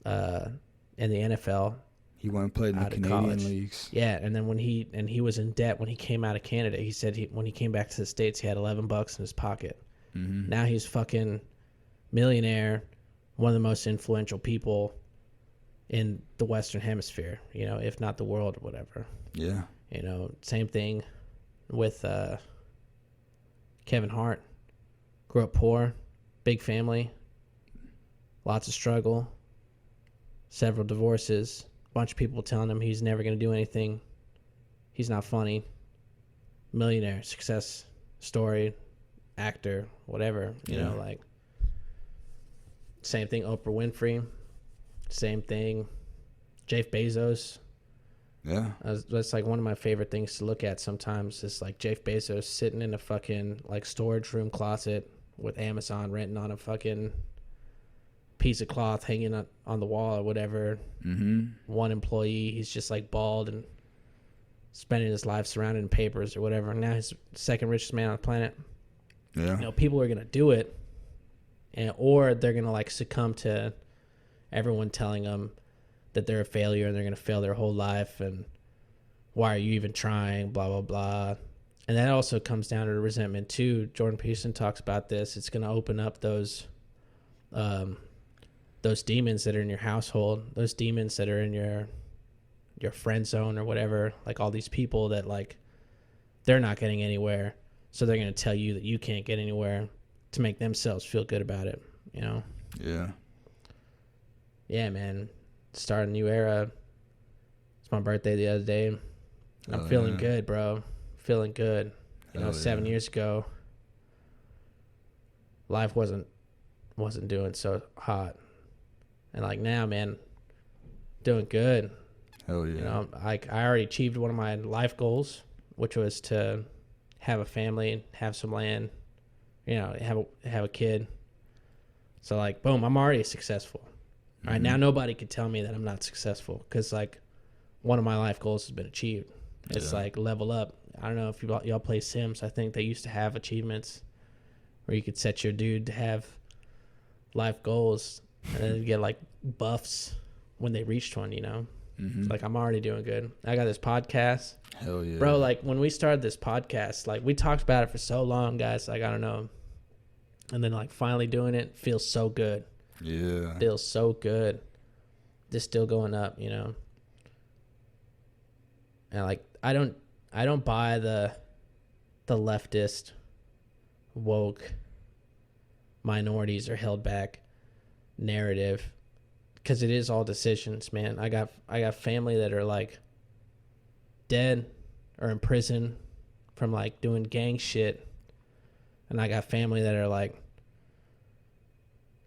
in the NFL, he went and played in the Canadian leagues. Yeah, and then when he was in debt when he came out of Canada. He said when he came back to the States, he had $11 in his pocket. Now he's fucking millionaire, one of the most influential people in the Western Hemisphere, you know, if not the world or whatever. Yeah. You know, same thing with Kevin Hart. Grew up poor, big family, lots of struggle, several divorces, bunch of people telling him he's never going to do anything. He's not funny. Millionaire, success story, actor, whatever. You know, like, same thing, Oprah Winfrey. Same thing, Jeff Bezos. Yeah. That's like one of my favorite things to look at sometimes. Is like Jeff Bezos sitting in a fucking like storage room closet with Amazon renting on a fucking piece of cloth hanging on the wall or whatever. Mm-hmm. One employee, he's just like bald and spending his life surrounded in papers or whatever. Now he's the second richest man on the planet. Yeah. You know, people are gonna do it, or they're gonna like succumb to everyone telling them that they're a failure and they're gonna fail their whole life, and why are you even trying? Blah blah blah. And that also comes down to resentment too. Jordan Peterson talks about this. It's gonna open up those demons that are in your household, those demons that are in your friend zone or whatever. Like all these people that like they're not getting anywhere, so they're gonna tell you that you can't get anywhere to make themselves feel good about it. You know? Yeah. Yeah, man. Start a new era. It's my birthday the other day. I'm feeling good, bro. Feeling good. You know, 7 years ago, life wasn't doing so hot. And like now, man, doing good. Hell yeah. You know, like I already achieved one of my life goals, which was to have a family, have some land, you know, have a kid. So like, boom, I'm already successful. All right, now nobody could tell me that I'm not successful because like one of my life goals has been achieved. It's like level up. I don't know if y'all play Sims. I think they used to have achievements where you could set your dude to have life goals and then get like buffs when they reached one, you know? Mm-hmm. Like I'm already doing good. I got this podcast. Hell yeah. Bro, like when we started this podcast, like we talked about it for so long, guys. Like I don't know. And then like finally doing it feels so good. Yeah. Feels so good. Just still going up, you know. And like I don't buy the leftist woke minorities are held back narrative, because it is all decisions, man. I got family that are like dead or in prison from like doing gang shit, and I got family that are like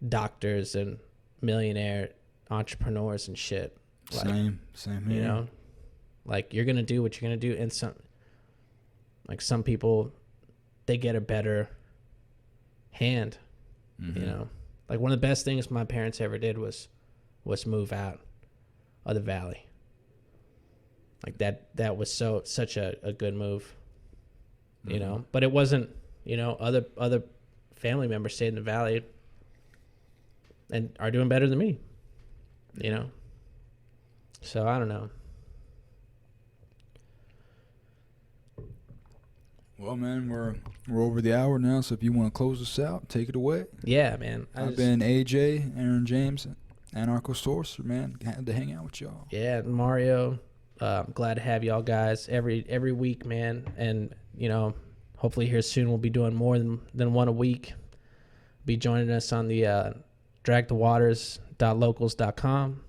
doctors and millionaire entrepreneurs and shit. Like, same here. you know, like you're gonna do what you're gonna do, and some people they get a better hand. You know, like one of the best things my parents ever did was move out of the valley. Like that was such a good move, you know. But it wasn't, you know, other family members stayed in the valley and are doing better than me, you know. So I don't know. Well, man, we're over the hour now, so if you want to close us out, take it away. Yeah, man. I've been AJ, Aaron James, Anarcho Sorcerer, man. Had to hang out with y'all. Yeah, Mario. Glad to have y'all guys every week, man. And you know, hopefully here soon we'll be doing more than one a week. Be joining us on the dragthewaters.locals.com.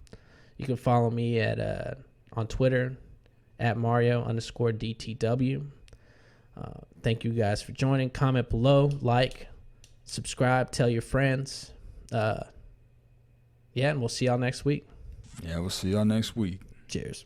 You can follow me at on Twitter at Mario_DTW. Thank you guys for joining. Comment below, like, subscribe, tell your friends. Yeah, and we'll see y'all next week. Yeah, we'll see y'all next week. Cheers.